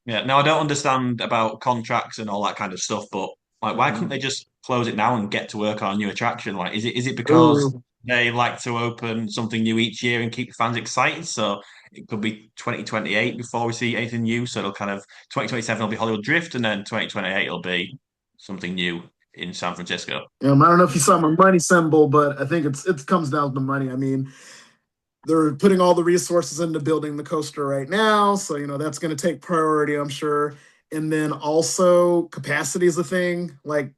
Yeah. Now I don't understand about contracts and all that kind of stuff, but like, why couldn't they just close it now and get to work on a new attraction? Like, is it because Ooh. they like to open something new each year and keep the fans excited? So it could be 2028 before we see anything new. So it'll kind of 2027 will be Hollywood Drift, and then 2028 will be something new in San Francisco. I don't know if you saw my money symbol, but I think it comes down to money. I mean, they're putting all the resources into building the coaster right now, so that's going to take priority, I'm sure. And then also capacity is a thing. Like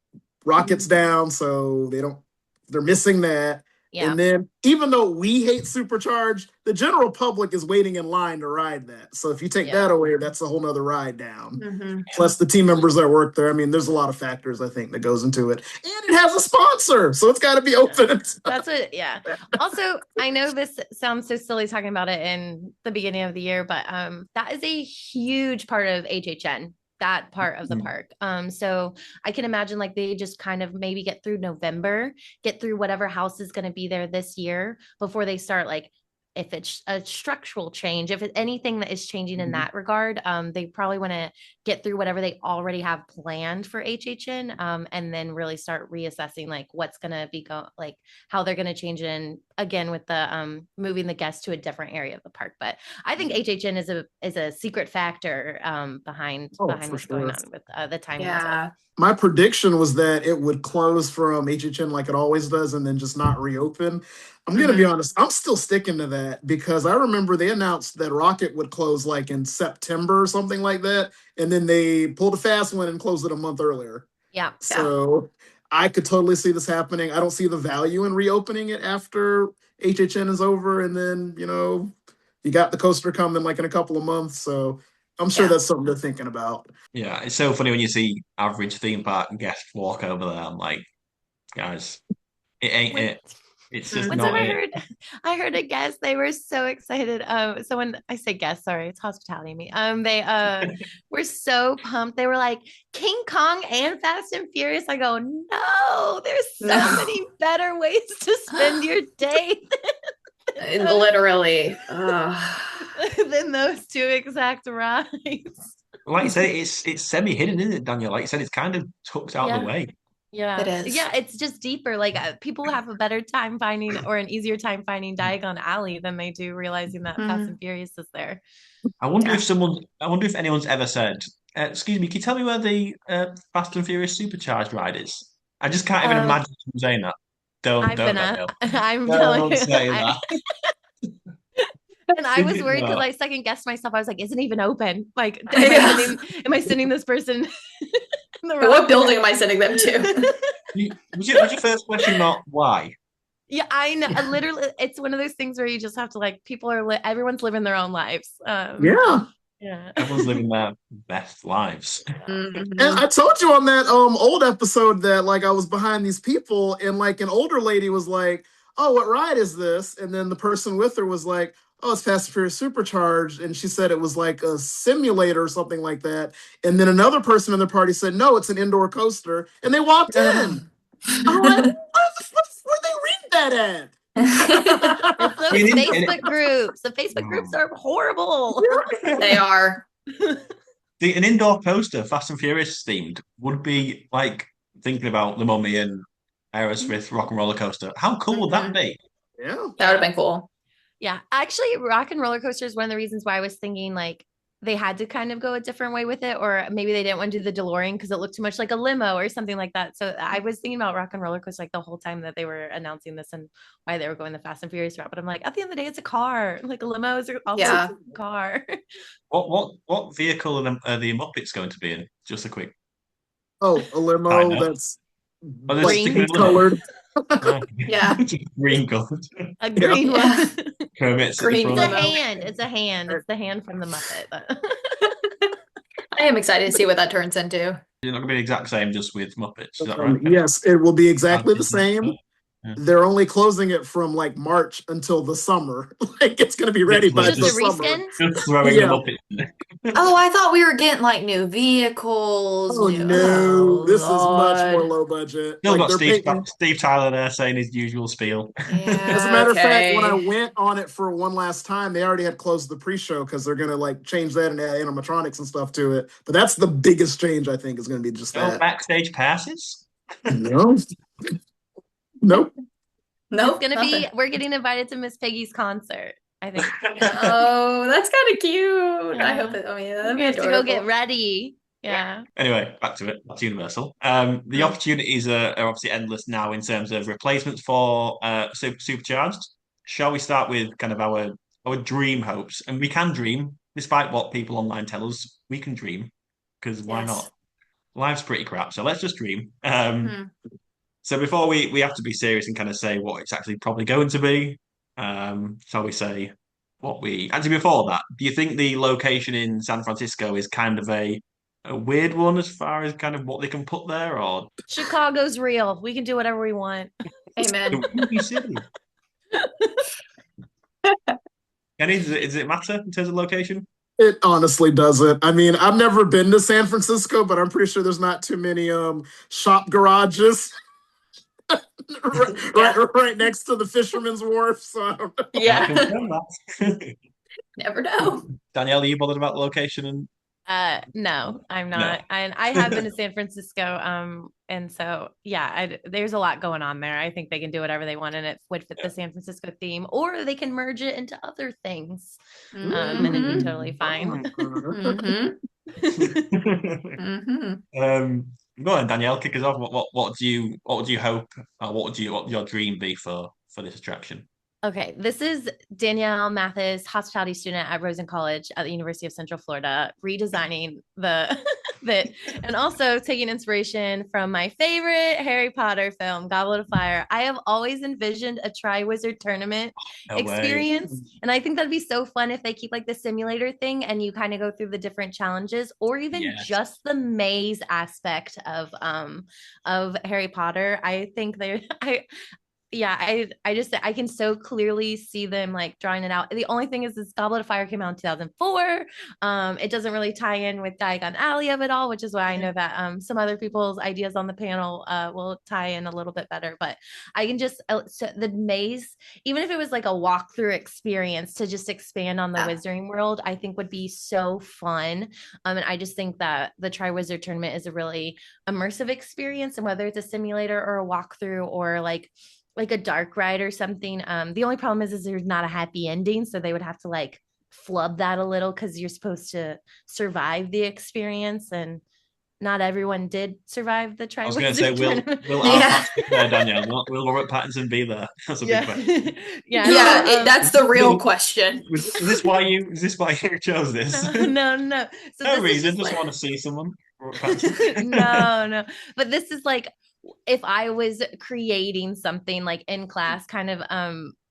Rocket's down, so they're missing that. Yeah. And then even though we hate Supercharged, the general public is waiting in line to ride that. So if you take Yeah. that away, that's a whole nother ride down. Mhm. Plus the team members that work there. I mean, there's a lot of factors I think that goes into it. And it has a sponsor, so it's got to be open. That's what, yeah. Also, I know this sounds so silly talking about it in the beginning of the year, but that is a huge part of HHN, that part of the park. So I can imagine like they just kind of maybe get through November, get through whatever house is going to be there this year before they start like if it's a structural change, if it's anything that is changing in that regard, they probably want to get through whatever they already have planned for HHN, and then really start reassessing like what's going to be like how they're going to change in again with the moving the guests to a different area of the park. But I think HHN is a secret factor behind what's going on with the timing of it. Yeah. My prediction was that it would close from HHN like it always does and then just not reopen. I'm going to be honest, I'm still sticking to that because I remember they announced that Rocket would close like in September or something like that. And then they pulled a fast one and closed it a month earlier. Yeah. So I could totally see this happening. I don't see the value in reopening it after HHN is over. And then, you got the coaster coming like in a couple of months. So I'm sure Yeah. that's something they're thinking about. Yeah, it's so funny when you see average theme park guests walk over there. I'm like, guys, it ain't it. It's just One not time it. I heard a guest, they were so excited. So when I say guest, sorry, it's hospitality me. They were so pumped. They were like King Kong and Fast and Furious. I go, no, there's so many better ways to spend your day Literally. than those two exact rides. Like you say, it's semi-hidden, isn't it, Daniel? Like you said, it's kind of tucked out of the way. Yeah. It is. Yeah, it's just deeper. Like people have a better time finding or an easier time finding Diagon Alley than they do realizing that Fast and Furious is there. I wonder if anyone's ever said, excuse me, can you tell me where the Fast and Furious Supercharged ride is? I just can't even imagine someone saying that. Don't Daniel. I'm telling Don't you. say that. And I was worried because I second guessed myself. I was like, isn't it even open? Like, am I sending this person in the wrong What building am I sending them to? Was your first question not why? Yeah, I know. Literally, it's one of those things where you just have to like, everyone's living their own lives. Yeah. Everyone's living their best lives. And I told you on that old episode that like I was behind these people and like an older lady was like, "Oh, what ride is this?" And then the person with her was like, "Oh, it's Fast and Furious Supercharged," and she said it was like a simulator or something like that. And then another person in the party said, "No, it's an indoor coaster," and they walked in. I'm like, where'd they read that at? It's those Facebook groups. The Facebook groups are horrible. They are. An indoor coaster, Fast and Furious themed, would be like thinking about the Mummy and Aerosmith Rock and Roller Coaster. How cool would that be? Yeah. That would have been cool. Yeah, actually, Rock and Roller Coaster is one of the reasons why I was thinking like they had to kind of go a different way with it, or maybe they didn't want to do the DeLorean because it looked too much like a limo or something like that. So I was thinking about Rock and Roller Coaster like the whole time that they were announcing this and why they were going the Fast and Furious route. But I'm like, at the end of the day, it's a car. Like a limo is also a car. What vehicle are the Muppets going to be in? Just a quick. Oh, a Kind limo of. that's Oh, they're like sticking Green, in pink limo. colored. Okay. Yeah. Green colored. a Yeah. green one. Yeah. Kermit's at the Green It's a front. limo. hand. It's a hand. It's the hand from the Muppet. I am excited to see what that turns into. You're not going to be the exact same, just with Muppets. Is that right? Yes, it will be How exactly the Disney same. expert. Yeah. They're only closing it from like March until the summer. Like it's going to be ready It's by Literally, just the a summer. reskin. just throwing the Yeah. Muppets in there. Oh, I thought we were getting like new vehicles, Oh new. no, Oh, this is much more Lord. low budget. Still Like got they're painting. Steve Tyler there saying his usual spiel. As a Yeah, matter of fact, when I okay. went on it for one last time, they already had closed the pre-show because they're gonna like change that and add animatronics and stuff to it. But that's the biggest change I think is gonna be just No that. backstage passes. No, nope. It's Nope, gonna be. nothing. We're getting invited to Miss Piggy's concert. I think. Oh, that's kind of cute. I hope Yeah. it, oh yeah, that'd We be have to go get adorable. ready. Yeah. Anyway, back to it. That's Universal. The Mm. opportunities are obviously endless now in terms of replacements for Supercharged. Shall we start with kind of our dream hopes? And we can dream, despite what people online tell us. We can dream because why Yes. not? Life's pretty crap, so let's just dream. Hmm. So before we have to be serious and kind of say what it's actually probably going to be, shall we say what we actually before that, do you think the location in San Francisco is kind of a weird one as far as kind of what they can put there, or Chicago's real. We can do whatever we want. Amen. the Windy City? Kenny, does it matter in terms of location? It honestly doesn't. I mean, I've never been to San Francisco, but I'm pretty sure there's not too many shop garages Yeah. right next to the Fisherman's Wharf. So I don't know. I Yeah. confirm that. Never know. Danielle, are you bothered about the location? And No, I'm no. not. And I have been to San Francisco. And so yeah, there's a lot going on there. I think they can do whatever they want, and it would fit the San Francisco theme, or they can merge it into other things. And it'd be Mm-hmm. totally fine. Mm-hmm. Mm-hmm. Go on, Danielle, kick us off. What would you hope, or what would your dream be for this attraction? Okay, this is Danielle Mathis, hospitality student at Rosen College at the University of Central Florida, redesigning the that, and also taking inspiration from my favorite Harry Potter film, Goblet of Fire. I have always envisioned a Triwizard Tournament No way. experience, and I think that'd be so fun if they keep like the simulator thing, and you kind of go through the different challenges, or even Yes. just the maze aspect of Harry Potter. I think they're I yeah, I just I can so clearly see them like drawing it out. The only thing is this Goblet of Fire came out in 2004. It doesn't really tie in with Diagon Alley of it all, which is why I know that some other people's ideas on the panel will tie in a little bit better. But I can just so the maze, even if it was like a walkthrough experience to just expand on the Yeah. Wizarding World, I think would be so fun. And I just think that the Triwizard Tournament is a really immersive experience, and whether it's a simulator or a walkthrough or like a dark ride or something. The only problem is there's not a happy ending, so they would have to like flub that a little because you're supposed to survive the experience, and not everyone did survive the I was going to say, Triwizard Tournament. will our Yeah. Pats be there, Danielle? Will Robert Pattinson be there? That's a big Yeah, question. yeah. Yeah, So that's the real question. Is this why you chose this? no. So No this is reason, just just like want to see someone. Robert Pattinson. no. But this is like if I was creating something like in class, kind of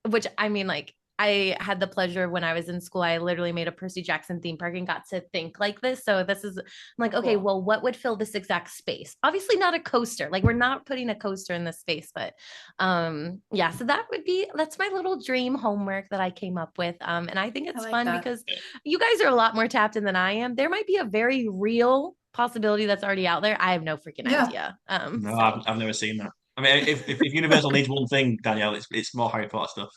which I mean like I had the pleasure of when I was in school, I literally made a Percy Jackson theme park and got to think like this. So this is I'm like, okay, Cool. well, what would fill this exact space? Obviously not a coaster. Like we're not putting a coaster in this space, but yeah, so that's my little dream homework that I came up with. And I think I it's like fun that. because you guys are a lot more tapped in than I am. There might be a very real possibility that's already out there. I have no freaking Yeah. idea. No, So I've never seen that. I mean, if Universal needs one thing, Danielle, it's more Harry Potter stuff.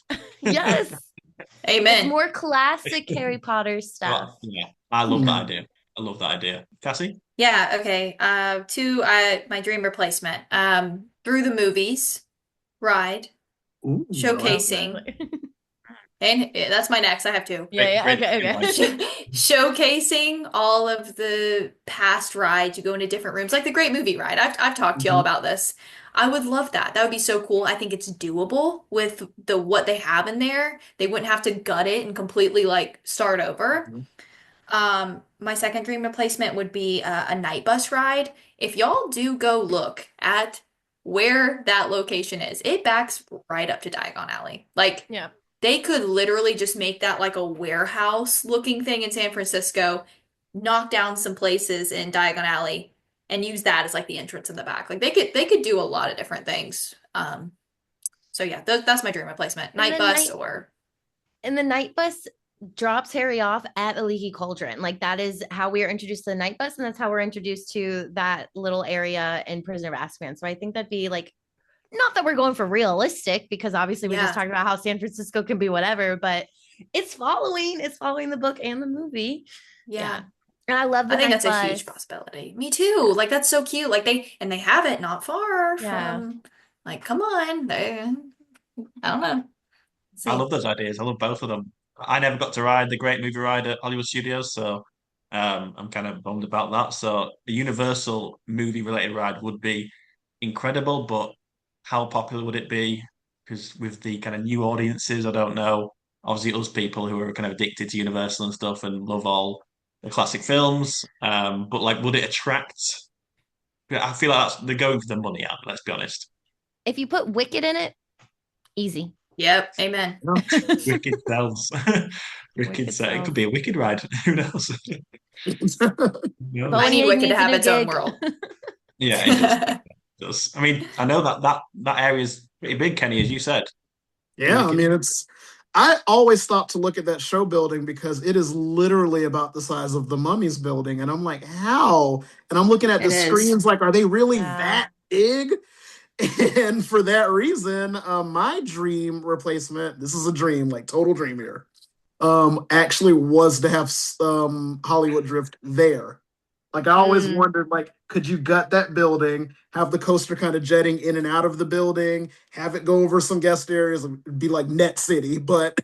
yes, it's Amen. more classic Harry Potter stuff. Well, yeah, I love that idea. I love that idea. Cassie? Yeah, okay. My dream replacement. Through the movies, ride, Ooh, I like that. showcasing, and that's my next. I have two. Yeah, Great, okay. Showcasing all of the past rides. You go into different rooms, like the Great Movie Ride. I've talked to y'all Mhm. about this. I would love that. That would be so cool. I think it's doable with what they have in there. They wouldn't have to gut it and completely like start over. My second dream replacement would be a night bus ride. If y'all do go look at where that location is, it backs right up to Diagon Alley. Like Yeah. they could literally just make that like a warehouse looking thing in San Francisco, knock down some places in Diagon Alley, and use that as like the entrance in the back. Like they could do a lot of different things. So yeah, that's my dream replacement. And Night the bus night or and the night bus drops Harry off at a leaky cauldron. Like that is how we are introduced to the night bus, and that's how we're introduced to that little area in Prisoner of Azkaban. So I think that'd be like, not that we're going for realistic, because obviously we just yeah, talked about how San Francisco can be whatever, but it's following the book and the movie. Yeah. yeah. And I love the I think night that's a huge bus. possibility. Me too. Like that's so cute. Like they have it not far Yeah. from like come on. I don't know. I See. love those ideas. I love both of them. I never got to ride the Great Movie Ride at Hollywood Studios, so I'm kind of bummed about that. So a Universal movie related ride would be incredible, but how popular would it be? Because with the kind of new audiences, I don't know. Obviously, us people who are kind of addicted to Universal and stuff and love all the classic films, but like, would it attract? I feel like they're going for the money out. Let's be honest. If you put Wicked in it, easy. Yep. Amen. Wicked sells. Wicked Wicked set. It could sells. be a wicked ride. Who knows? Who I Bowen knows? need Yang Wicked to needs a have new its own gig. world. Yeah, it does. It does. I mean, I know that area is pretty big, Kenny, as you said. Yeah, I Wicked. mean, I always stop to look at that show building because it is literally about the size of the Mummies building. And I'm like, how? And I'm looking at the It is. screens like, are they really Yeah. that big? And for that reason, my dream replacement, this is a dream, like total dream here, actually was to have Hollywood Drift there. Like I always Mm, wondered, like, could you gut that building, have the coaster kind of jetting in and out of the building, have it go over some guest areas, and be like Net City, but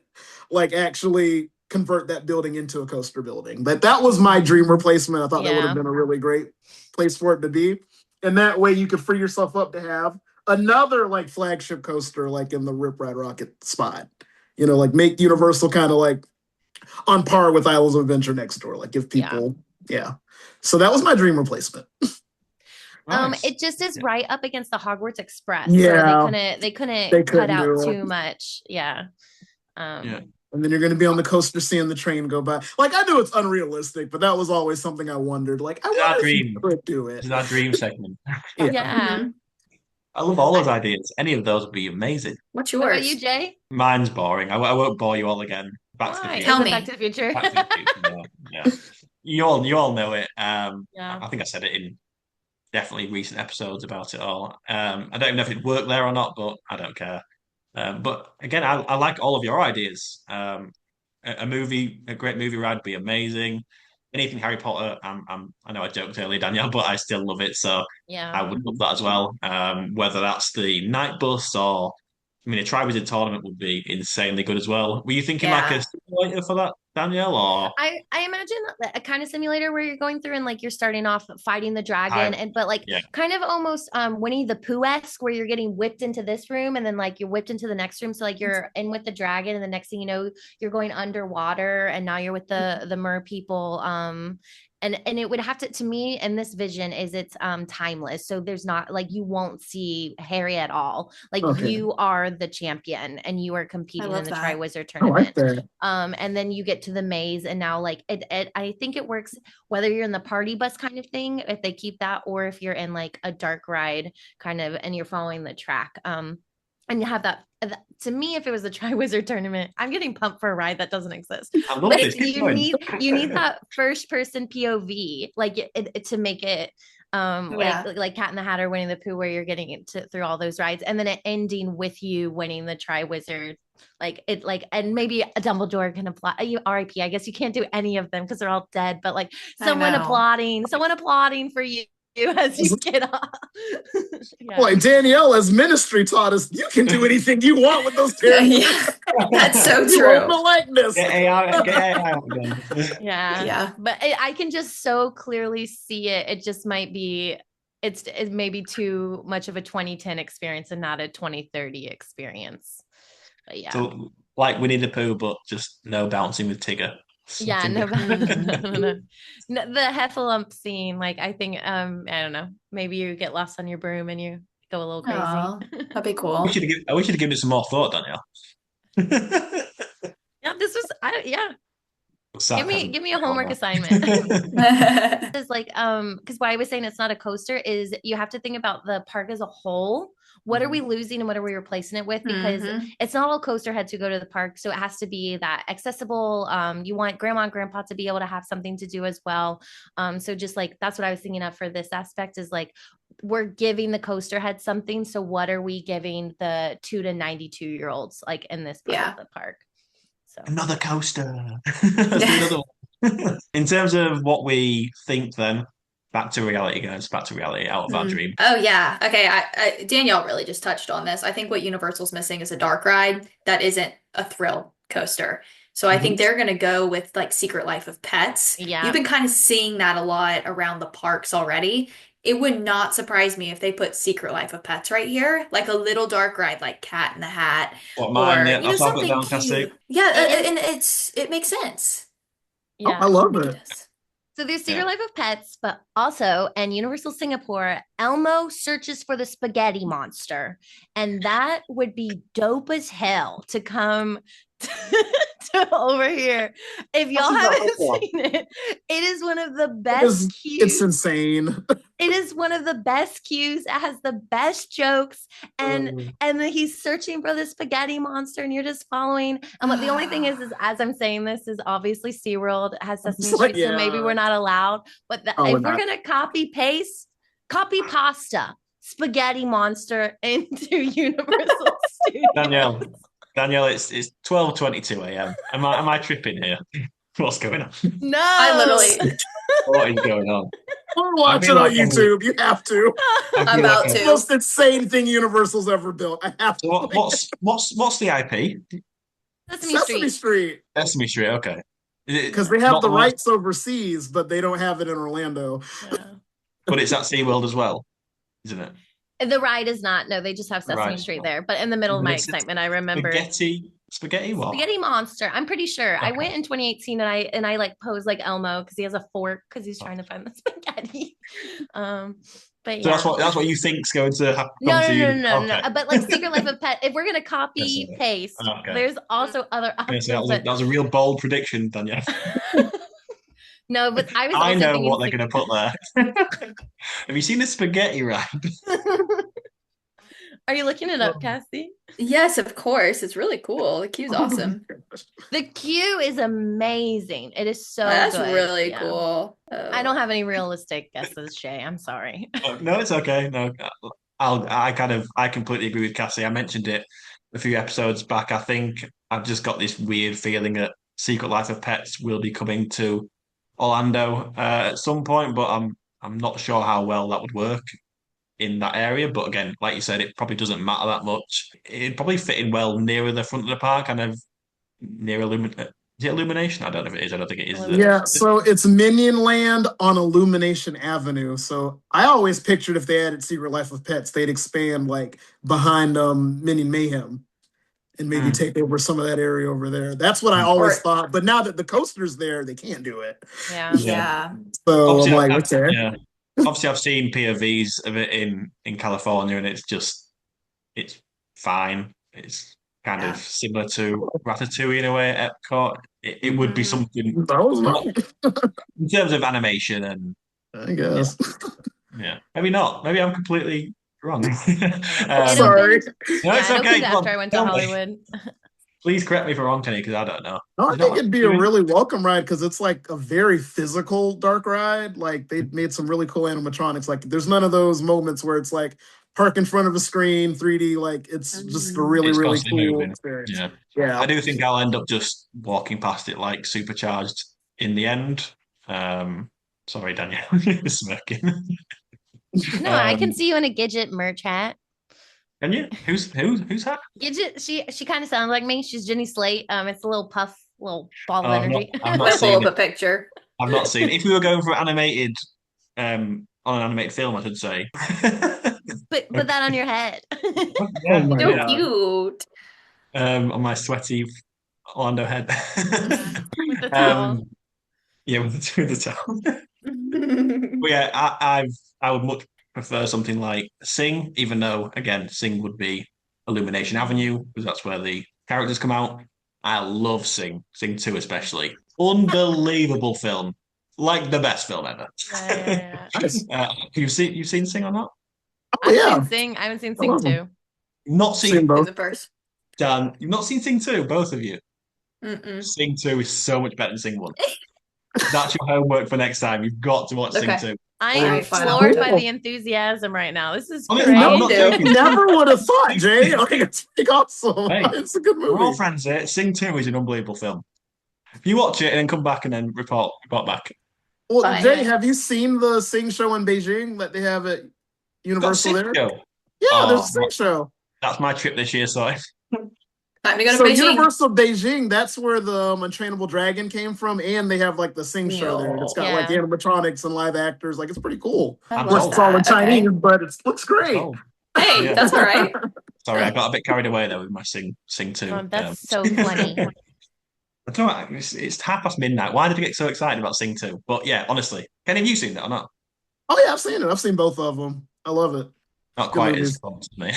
like actually convert that building into a coaster building. But that was my dream replacement. I thought that would have yeah. been a really great place for it to be. And that way you could free yourself up to have another like flagship coaster like in the Rip Ride Rocket spot. You know, like make Universal kind of like on par with Islands of Adventure next door. Like give Yeah. people, yeah. So that was my dream replacement. Nice. It just is Yeah. right up against the Hogwarts Express. So Yeah, they they couldn't cut couldn't out do it. too much. Yeah. Yeah. And then you're going to be on the coaster seeing the train go by. Like I knew it's unrealistic, but that was always something I wondered. Like I It's our wonder if you dream. could do This it. is our dream segment. Yeah. Yeah. Mhm. I love all those I, ideas. Any of those would be amazing. What's what about you, yours? Jay? Mine's boring. I won't bore you all again. Back to the Why? Is Tell Future. it Back to me. the Future? Back to the Future. Yeah. Yeah. You all know it. Yeah. I think I said it in definitely recent episodes about it all. I don't even know if it worked there or not, but I don't care. But again, I like all of your ideas. A great movie ride would be amazing. Anything Harry Potter, I know I joked earlier, Danielle, but I still love it, so I Yeah. would love that as well. Whether that's the night bus or, I mean, a Triwizard tournament would be insanely good as well. Were you thinking like a Yeah. simulator for that, Danielle, or I imagine a kind of simulator where you're going through and like you're starting off fighting the dragon, I? and but like Yeah, kind of almost Winnie the Pooh-esque, where you're getting whipped into this room and then like you're whipped into the next room. So like you're in with the dragon, and the next thing you know, you're going underwater, and now you're with the mer people. And it would have to me, and this vision is it's timeless. So there's not like you won't see Harry at all. Like Okay. you are the champion and you are I competing in love the that. Triwizard I like tournament. that. And then you get to the maze, and now like I think it works whether you're in the party bus kind of thing, if they keep that, or if you're in like a dark ride kind of and you're following the track. And you have that to me, if it was the Triwizard tournament, I'm getting pumped for a ride that doesn't exist. I love But this. Keep you going. need that first person POV, like to make it Yeah. like Cat in the Hatter, Winnie the Pooh, where you're getting into through all those rides, and then it ending with you winning the Triwizard, like it like, and maybe a Dumbledore can apply you RIP. I guess you can't do any of them because they're all dead, but like I know. someone applauding for you as you get off. Yeah. Like Danielle, as ministry taught us, you can do anything you want with those characters. Yeah. That's so You own the true. likeness. Get AI out again. Yeah. Yeah. But I can just so clearly see it. It just might be, it's maybe too much of a 2010 experience and not a 2030 experience. But yeah. So like Winnie the Pooh, but just no bouncing with Tigger. Yeah, Something no, different. no. The heffalump scene, like I think, I don't know, maybe you get lost on your broom and you go a little crazy. Oh, that'd be We cool. should have I wish you'd have given it some more thought, Danielle. Yeah, this was, yeah. Sarcasm. Give me a homework assignment. Is like because why I was saying it's not a coaster is you have to think about the park as a whole. What are we losing and what are we replacing it with? Because Mhm. it's not all coaster heads who go to the park, so it has to be that accessible. You want grandma and grandpa to be able to have something to do as well. So just like that's what I was thinking of for this aspect is like we're giving the coaster head something. So what are we giving the 2 to 92-year-olds like in this part Yeah. of the park? So Another coaster. Let's do another one. In terms of what we think, then, back to reality, guys. Back to reality, out of our dream. Oh yeah. Okay. Danielle really just touched on this. I think what Universal's missing is a dark ride that isn't a thrill coaster. So I think Mhm. they're gonna go with like Secret Life of Pets. You've yeah. been kind of seeing that a lot around the parks already. It would not surprise me if they put Secret Life of Pets right here, like a little dark ride like Cat in the Hat, What mine? or Yeah, that's what I've got something down, Cassie. cute. Yeah, And and it makes sense. Oh, I yeah. love It it. does. So there's Yeah. Secret Life of Pets, but also in Universal Singapore, Elmo searches for the spaghetti monster. And that would be dope as hell to come to over here. If y'all haven't seen it, it is one of the best It's cues. insane. It is one of the best cues. It has the best jokes, and he's searching for the spaghetti monster, and you're just following. And what the only thing is as I'm saying this, is obviously SeaWorld has Sesame It's like, Street, so maybe we're not allowed. But Oh, if we're we're not. gonna copy pasta, spaghetti monster into Universal Studios. Danielle, it's 12:22 a.m. Am I tripping here? What's going on? No, I literally What is going on? I Watch feel it on like YouTube. You have to. I I'm feel like about I'm, It's the to. most insane thing Universal's ever built. I have so to. what's the IP? Sesame Sesame Street. Street. Sesame Street. Okay. Because Yeah. they have Not the the worst, rights overseas, but they don't have it in Orlando. Yeah. but it's at SeaWorld as well, isn't it? The ride is not. No, they just have Sesame Right. Street there. But in the middle of But my it's excitement, I remembered spaghetti what? Spaghetti Monster. I'm pretty sure. I Okay. went in 2018 and I like posed like Elmo because he has a fork because he's trying to find the spaghetti. But So yeah. that's what you think's going to happen No, to no, you. no, no, no, Okay. no. But like Secret Life of Pet, if we're gonna copy Yes, paste, okay. there's also other Yes, options. But that was a real bold prediction, Danielle. no, but I was I also know thinking what they're going to put there. Have you seen the spaghetti ride? Are you looking it up, Cassie? Yes, of course. It's really cool. The queue's awesome. The queue is amazing. It is so That's good. really Yeah. cool. I don't have any realistic guesses, Shay. I'm sorry. No, it's okay. No, I completely agree with Cassie. I mentioned it a few episodes back. I think I've just got this weird feeling that Secret Life of Pets will be coming to Orlando at some point, but I'm not sure how well that would work in that area. But again, like you said, it probably doesn't matter that much. It'd probably fit in well nearer the front of the park, kind of near is it Illumination? I don't know if it is. I don't think it is. Yeah, so it's Minion Land on Illumination Avenue. So I always pictured if they added Secret Life of Pets, they'd expand like behind Minion Mayhem and maybe take over some of that area over there. That's what I always Or thought. But now that the coaster's there, they can't do it. Yeah. yeah. So Obviously, I'm like, okay. yeah. Obviously, I've seen POVs of it in California, and it's fine. It's kind Yeah. of similar to Ratatouille in a way at Epcot. It would be something That was wrong, in terms of animation and I guess. yeah, maybe not. Maybe I'm completely wrong. It Sorry. opened, No, yeah, it's it okay. opened Come after on, I went to tell me. Hollywood. Please correct me if I'm wrong, Kenny, because I don't know. No, I Is that think what it'd be a Ratatouille? really welcome ride because it's like a very physical dark ride. Like they made some really cool animatronics. Like there's none of those moments where it's like park in front of a screen, 3D. Like it's just a really, It's really constantly cool moving. experience. Yeah. Yeah. I do think I'll end up just walking past it like supercharged in the end. Sorry, Danielle, you're smirking. No, I can Um, see you in a Gidget merch hat. can you? Who's that? Gidget, she kind of sounds like me. She's Jenny Slate. It's a little puff, little ball of Oh, energy. I've not We'll pull seen up a it. picture. I've not seen it. If we were going for animated, on an animated film, I should say. Put that on your head. Oh my So Yeah. cute. On my sweaty Orlando head. With the towel. Yeah, with the towel. But yeah, I would much prefer something like Sing, even though again, Sing would be Illumination Avenue because that's where the characters come out. I love Sing, Sing 2 especially. Unbelievable film, like the best film ever. Yeah. Nice. You've seen Sing or not? Oh I've yeah, seen Sing. I haven't seen I Sing love them. 2. Not Seen seen In both. the first. Dan. You've not seen Sing 2, both of you. Mm-mm. Sing 2 is so much better than Sing 1. That's your homework for next time. You've got to watch Sing Okay. 2. I All am right, fine. I'll floored do by it. the enthusiasm right now. This is I'm great. not do. joking. Never would have thought, Jay. Like, it's pretty awesome. Hey, It's a good we're all movie. friends here. Sing 2 is an unbelievable film. If you watch it and then come back and then report back. Well, Fine. Jay, have you seen the Sing show in Beijing that they have at Got Universal Sing there? Show. Yeah, there's a Oh, Sing show. that's my trip this year, so Time to go to So Beijing. Universal Beijing, that's where the Untrainable Dragon came from, and they have like the Sing show there. And it's got like Yeah. animatronics and live actors. Like it's pretty cool. I I'm Of course, love it's all in that. Okay. Chinese, but it looks great. sold. Hey, Yeah. that's all right. Sorry, I got a bit carried away there with my Sing 2. Oh, that's so funny. I don't know, it's midnight. Why did I get so excited about Sing 2? But yeah, honestly, Kenny, have you seen that or not? Oh yeah, I've seen it. I've seen both of them. I love it. Not Good quite movies. as fun to me.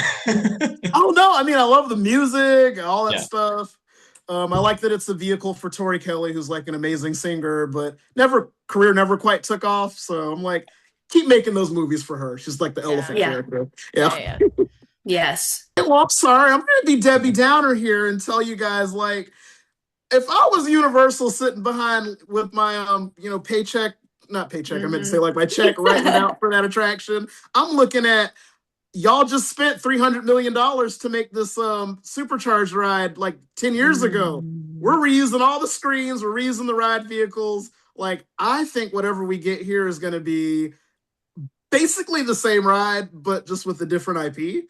Oh no, I mean I love the music, all that Yeah. stuff. I like that it's a vehicle for Tori Kelly, who's like an amazing singer, but career never quite took off. So I'm like, keep making those movies for her. She's like the elephant Yeah. character. Yeah. Yeah. Yes. Well, I'm sorry. I'm gonna be Debbie Downer here and tell you guys like, if I was Universal sitting behind with my paycheck, not paycheck, I meant to say like my check writing out for that attraction, I'm looking at y'all just spent $300 million to make this supercharged ride like 10 years ago. We're reusing all the screens, we're reusing the ride vehicles. Like, I think whatever we get here is going to be basically the same ride, but just with a different IP.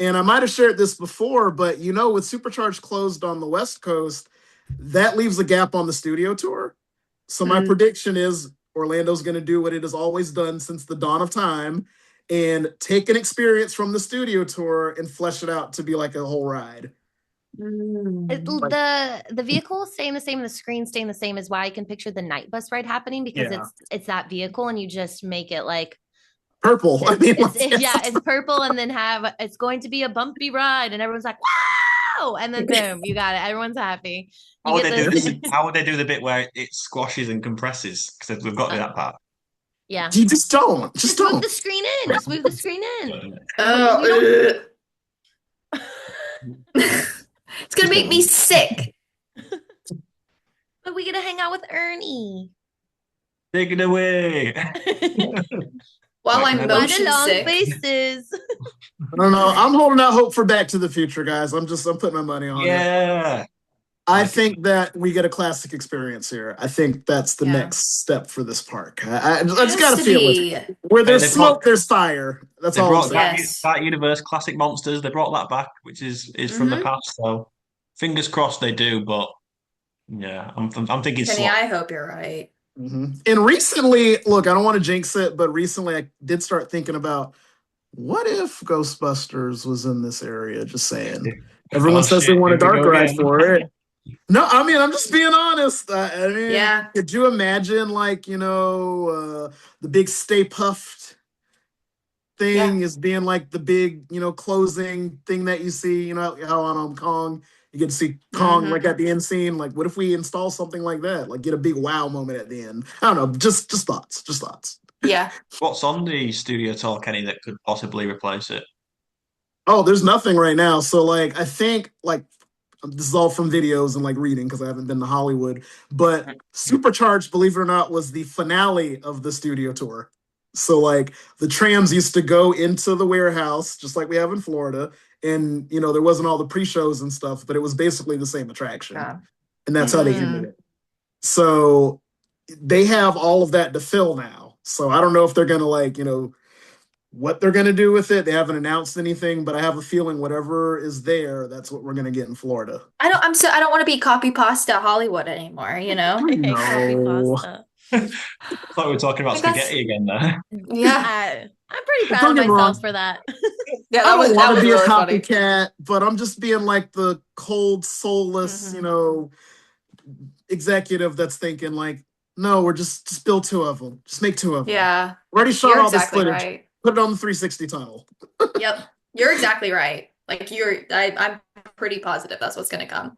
And I might have shared this before, but with Supercharged closed on the West Coast, that leaves a gap on the studio tour. So my prediction is Orlando's going to do what it has always done since the dawn of time and take an experience from the studio tour and flesh it out to be like a whole ride. The vehicle staying the same, the screen staying the same is why I can picture the night bus ride happening because Yeah. it's that vehicle and you just make it like Purple. I mean, it's purple and then it's going to be a bumpy ride and everyone's like wow and then boom you got it, everyone's happy. How would they do the bit where it squashes and compresses? Because we've got to do that part. Yeah, you just don't move the screen in, just move the screen in. It's gonna make me sick. But we get to hang out with Ernie. Take it away. While I'm What What a motion long sick. faces. I don't know. I'm holding out hope for Back to the Future, guys. I'm putting my money on it. Yeah. I think that we get a classic experience here. I think that's the next step for this park. I just got to feel it. Where there's smoke, there's fire. That's They all I'm brought saying. that universe, classic monsters. They brought that back, which is from the past. So fingers crossed they do. But yeah, I'm thinking. Kenny, I hope you're right. And recently, look, I don't want to jinx it, but recently I did start thinking about what if Ghostbusters was in this area? Just saying. Everyone says they want a dark ride for it. No, I mean, I'm just being honest. I mean, could you imagine, like, the big Stay Puffed thing is being like the big, closing thing that you see, how on Kong, you get to see Kong like at the end scene. Like, what if we install something like that? Like, get a big wow moment at the end. I don't know. Just thoughts. Yeah. What's on the studio tour, Kenny, that could possibly replace it? Oh, there's nothing right now. So, like, I think, like, this is all from videos and like reading because I haven't been to Hollywood, but Supercharged, believe it or not, was the finale of the studio tour. So like the trams used to go into the warehouse just like we have in Florida, and there wasn't all the pre-shows and stuff, but it was basically the same attraction, and that's how they ended it. So they have all of that to fill now. So I don't know if they're gonna what they're going to do with it. They haven't announced anything, but I have a feeling whatever is there, that's what we're going to get in Florida. I don't want to be copy pasta Hollywood anymore, No. Pasta. I thought we were talking about spaghetti again there. Yeah. I'm pretty proud of myself for that. Yeah, I don't want to be really a funny. copycat, but I'm just being like the cold, soulless, executive that's thinking like, no, we're just build two of them. Just make two of them. Yeah, We already shot you're all this exactly footage. right. Put it on the 360 tunnel. Yep, you're exactly right. Like I'm pretty positive that's what's gonna come.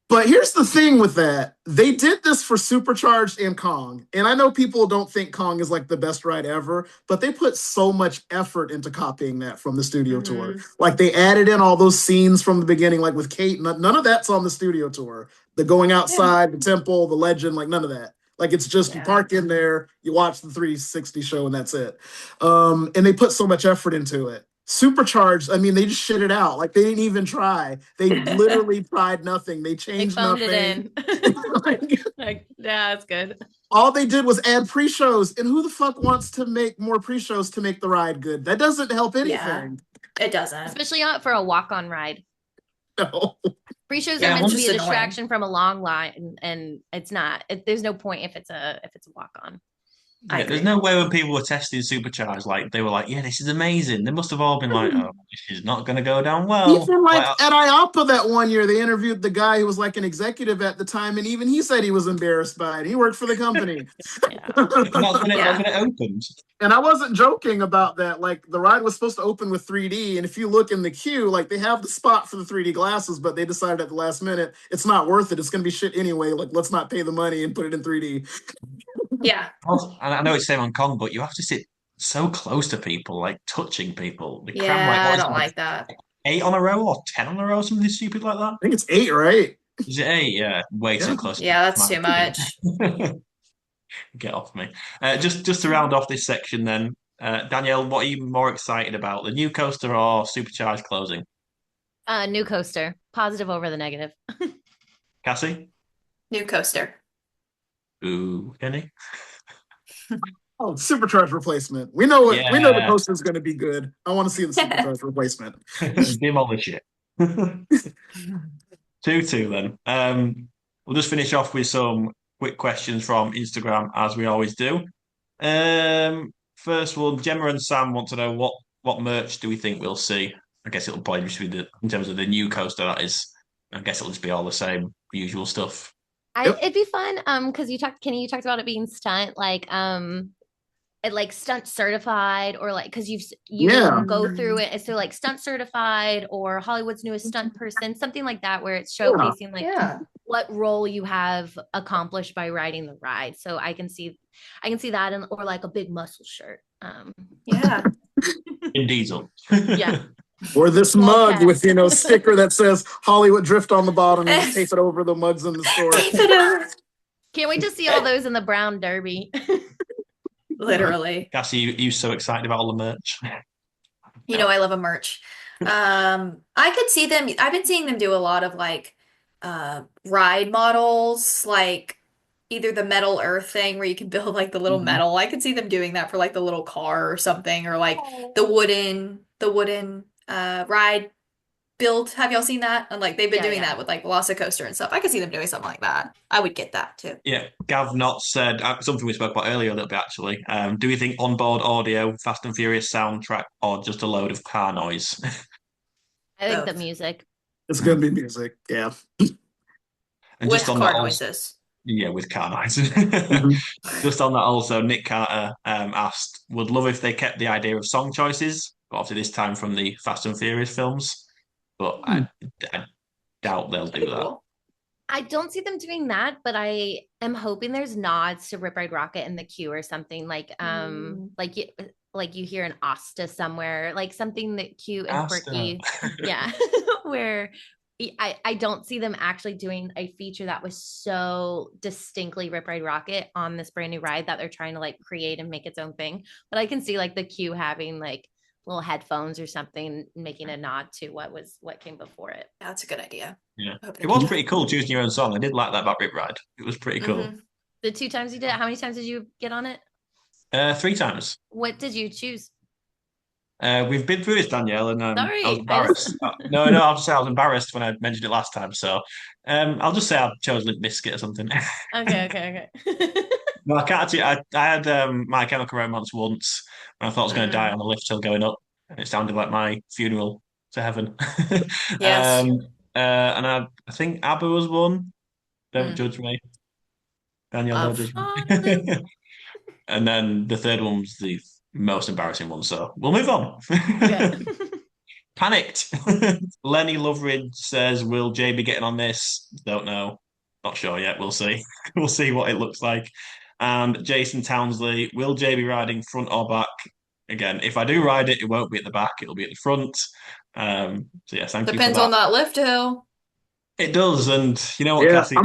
But here's the thing with that. They did this for Supercharged and Kong. And I know people don't think Kong is like the best ride ever, but they put so much effort into copying that from the studio tour. Hmm. Like they added in all those scenes from the beginning, like with Kate. None of that's on the studio tour. The going Yeah, outside, the temple, the legend, like none of that. Like it's just you yeah, park in there, you watch the 360 show, and that's it. And they put so much effort into it. Supercharged, I mean, they just shit it out. Like they didn't even try. They literally tried nothing. They They changed phoned it nothing. in. Like, Like, yeah, that's good. all they did was add pre-shows. And who the fuck wants to make more pre-shows to make the ride good? That doesn't help yeah. anything. It doesn't. Especially not for a walk-on ride. No. Pre-shows are Yeah, meant It's to be just a annoying. distraction from a long line, and it's not. There's no point if it's a walk-on. I Yeah, there's agree. no way when people were testing Supercharged, like they were like, "Yeah, this is amazing." They must have all been like, "Oh, this is not going to go down well." Even like Like, at IAPA that one year, they interviewed the guy who was like an executive at the time, and even he said he was embarrassed by it. He worked for the company. Yeah. and that's Yeah. when it opened. And I wasn't joking about that. Like the ride was supposed to open with 3D, and if you look in the queue, like they have the spot for the 3D glasses, but they decided at the last minute it's not worth it. It's going to be shit anyway. Like let's not pay the money and put it in 3D. Yeah. Also, and I know it's same on Kong, but you have to sit so close to people, like touching people. They cram like Yeah, I what is don't it, like like that. 8 on a row or 10 on a row, something stupid like that. I think it's 8, right? Is it 8? Yeah, way Yeah. too close to Yeah, that's too much. Get off me. Just to round off this section, then, Danielle, what are you more excited about, the new coaster or Supercharged closing? New coaster, positive over the negative. Cassie? New coaster. Ooh, Kenny? Oh, supercharged replacement. We know the Yeah, coaster's going to be good. I want to see the supercharged replacement. demolish it. 2-2 then. We'll just finish off with some quick questions from Instagram, as we always do. First one, Gemma and Sam want to know what merch do we think we'll see? I guess it'll probably just be in terms of the new coaster, that is. I guess it'll just be all the same usual stuff. Yep. It'd be fun. Because Kenny, you talked about it being stunt, like stunt certified, or like because you Yeah. go through it. So like stunt certified or Hollywood's newest stunt person, something like that, where it's Yeah. showcasing like Yeah. what role you have accomplished by riding the ride. So I can see that, in or like a big muscle shirt. Yeah. In Diesel. Yeah. Or this Small mug cat. with, sticker that says Hollywood Drift on the bottom and just tape it over the mugs in the store. Tape it over. Can't wait to see all those in the brown derby. Literally. Cassie, you so excited about all the merch. You know, I love a merch. I could see them. I've been seeing them do a lot of like ride models, like either the metal earth thing where you can build like the little metal. I could see them doing that for like the little car or something, or like the wooden ride build. Have y'all seen that? And like they've been doing that with like Velocicoaster and stuff. I could see them doing something like that. I would get that too. Yeah, Gav Knott said something we spoke about earlier a little bit actually. Do we think onboard audio, Fast and Furious soundtrack, or just a load of car noise? I think the Both. music. It's going to be music. Yeah. And With just on car that, noises. yeah, with car noise. Mhm. Just on that, also, Nick Carter asked, would love if they kept the idea of song choices, but obviously this time from the Fast and Furious films. But I doubt they'll do Pretty that. cool. I don't see them doing that, but I am hoping there's nods to Rip Ride Rockit in the queue or something like you hear an Asta somewhere, like something that cute and Asta. quirky. Yeah. Where I don't see them actually doing a feature that was so distinctly Rip Ride Rockit on this brand new ride that they're trying to like create and make its own thing. But I can see like the queue having like little headphones or something, making a nod to what came before it. That's a good idea. Yeah. I hope they It do was that. pretty cool choosing your own song. I did like that about Rip Ride. It was pretty cool. Mhm. The 2 times you did it, how many times did you get on it? 3 times. What did you choose? We've been through this, Danielle, and Sorry, I was embarrassed. No, I'll just say I was embarrassed when I mentioned it last time. So I'll just say I chose Limp Bizkit or something. Okay. No, I can't actually. I had My Chemical Romance once, and I thought I was going to die on the lift hill going up, and it sounded like my funeral to heaven. Yes. And I think ABBA was one, Don't judge me. Danielle, don't Love. judge Fine. me. And then the third one was the most embarrassing one, so we'll move on. Okay. Panicked. Lenny Loveridge says, will Jay be getting on this? Don't know. Not sure yet. We'll see. We'll see what it looks like. And Jason Townsley, will Jay be riding front or back? Again, if I do ride it, it won't be at the back, it'll be at the front. So yeah, thank you for Depends that. on that lift hill. It does, and you know what, Yeah, Cassie?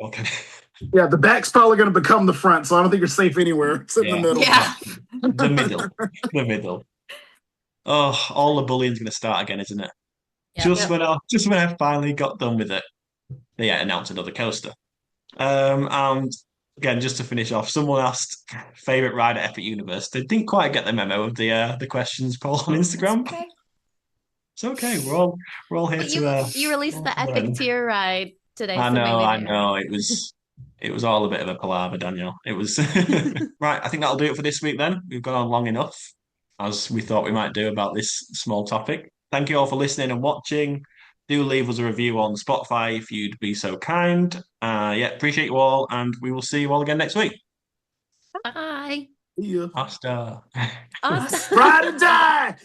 Okay. yeah, the back's probably going to become the front, so I don't think you're safe anywhere. It's in the Yeah. middle. Yeah. The middle. The middle. Oh, all the bullying's gonna start again, isn't it? Yep. Yep. Just when I finally got done with it, they announced another coaster. And again, just to finish off, someone asked favorite ride at Epic Universe. They didn't quite get the memo of the questions poll on That's Instagram. okay. It's okay. We're all here But to you released the epic learn. tier ride today, so maybe I they are. know. It was all a bit of a palaver, Daniel. It was right. I think that'll do it for this week. Then we've gone on long enough, as we thought we might do about this small topic. Thank you all for listening and watching. Do leave us a review on Spotify if you'd be so kind. Yeah, appreciate you all, and we will see you all again next week. Bye. Yeah. Hasta. Awesome. Ride or die!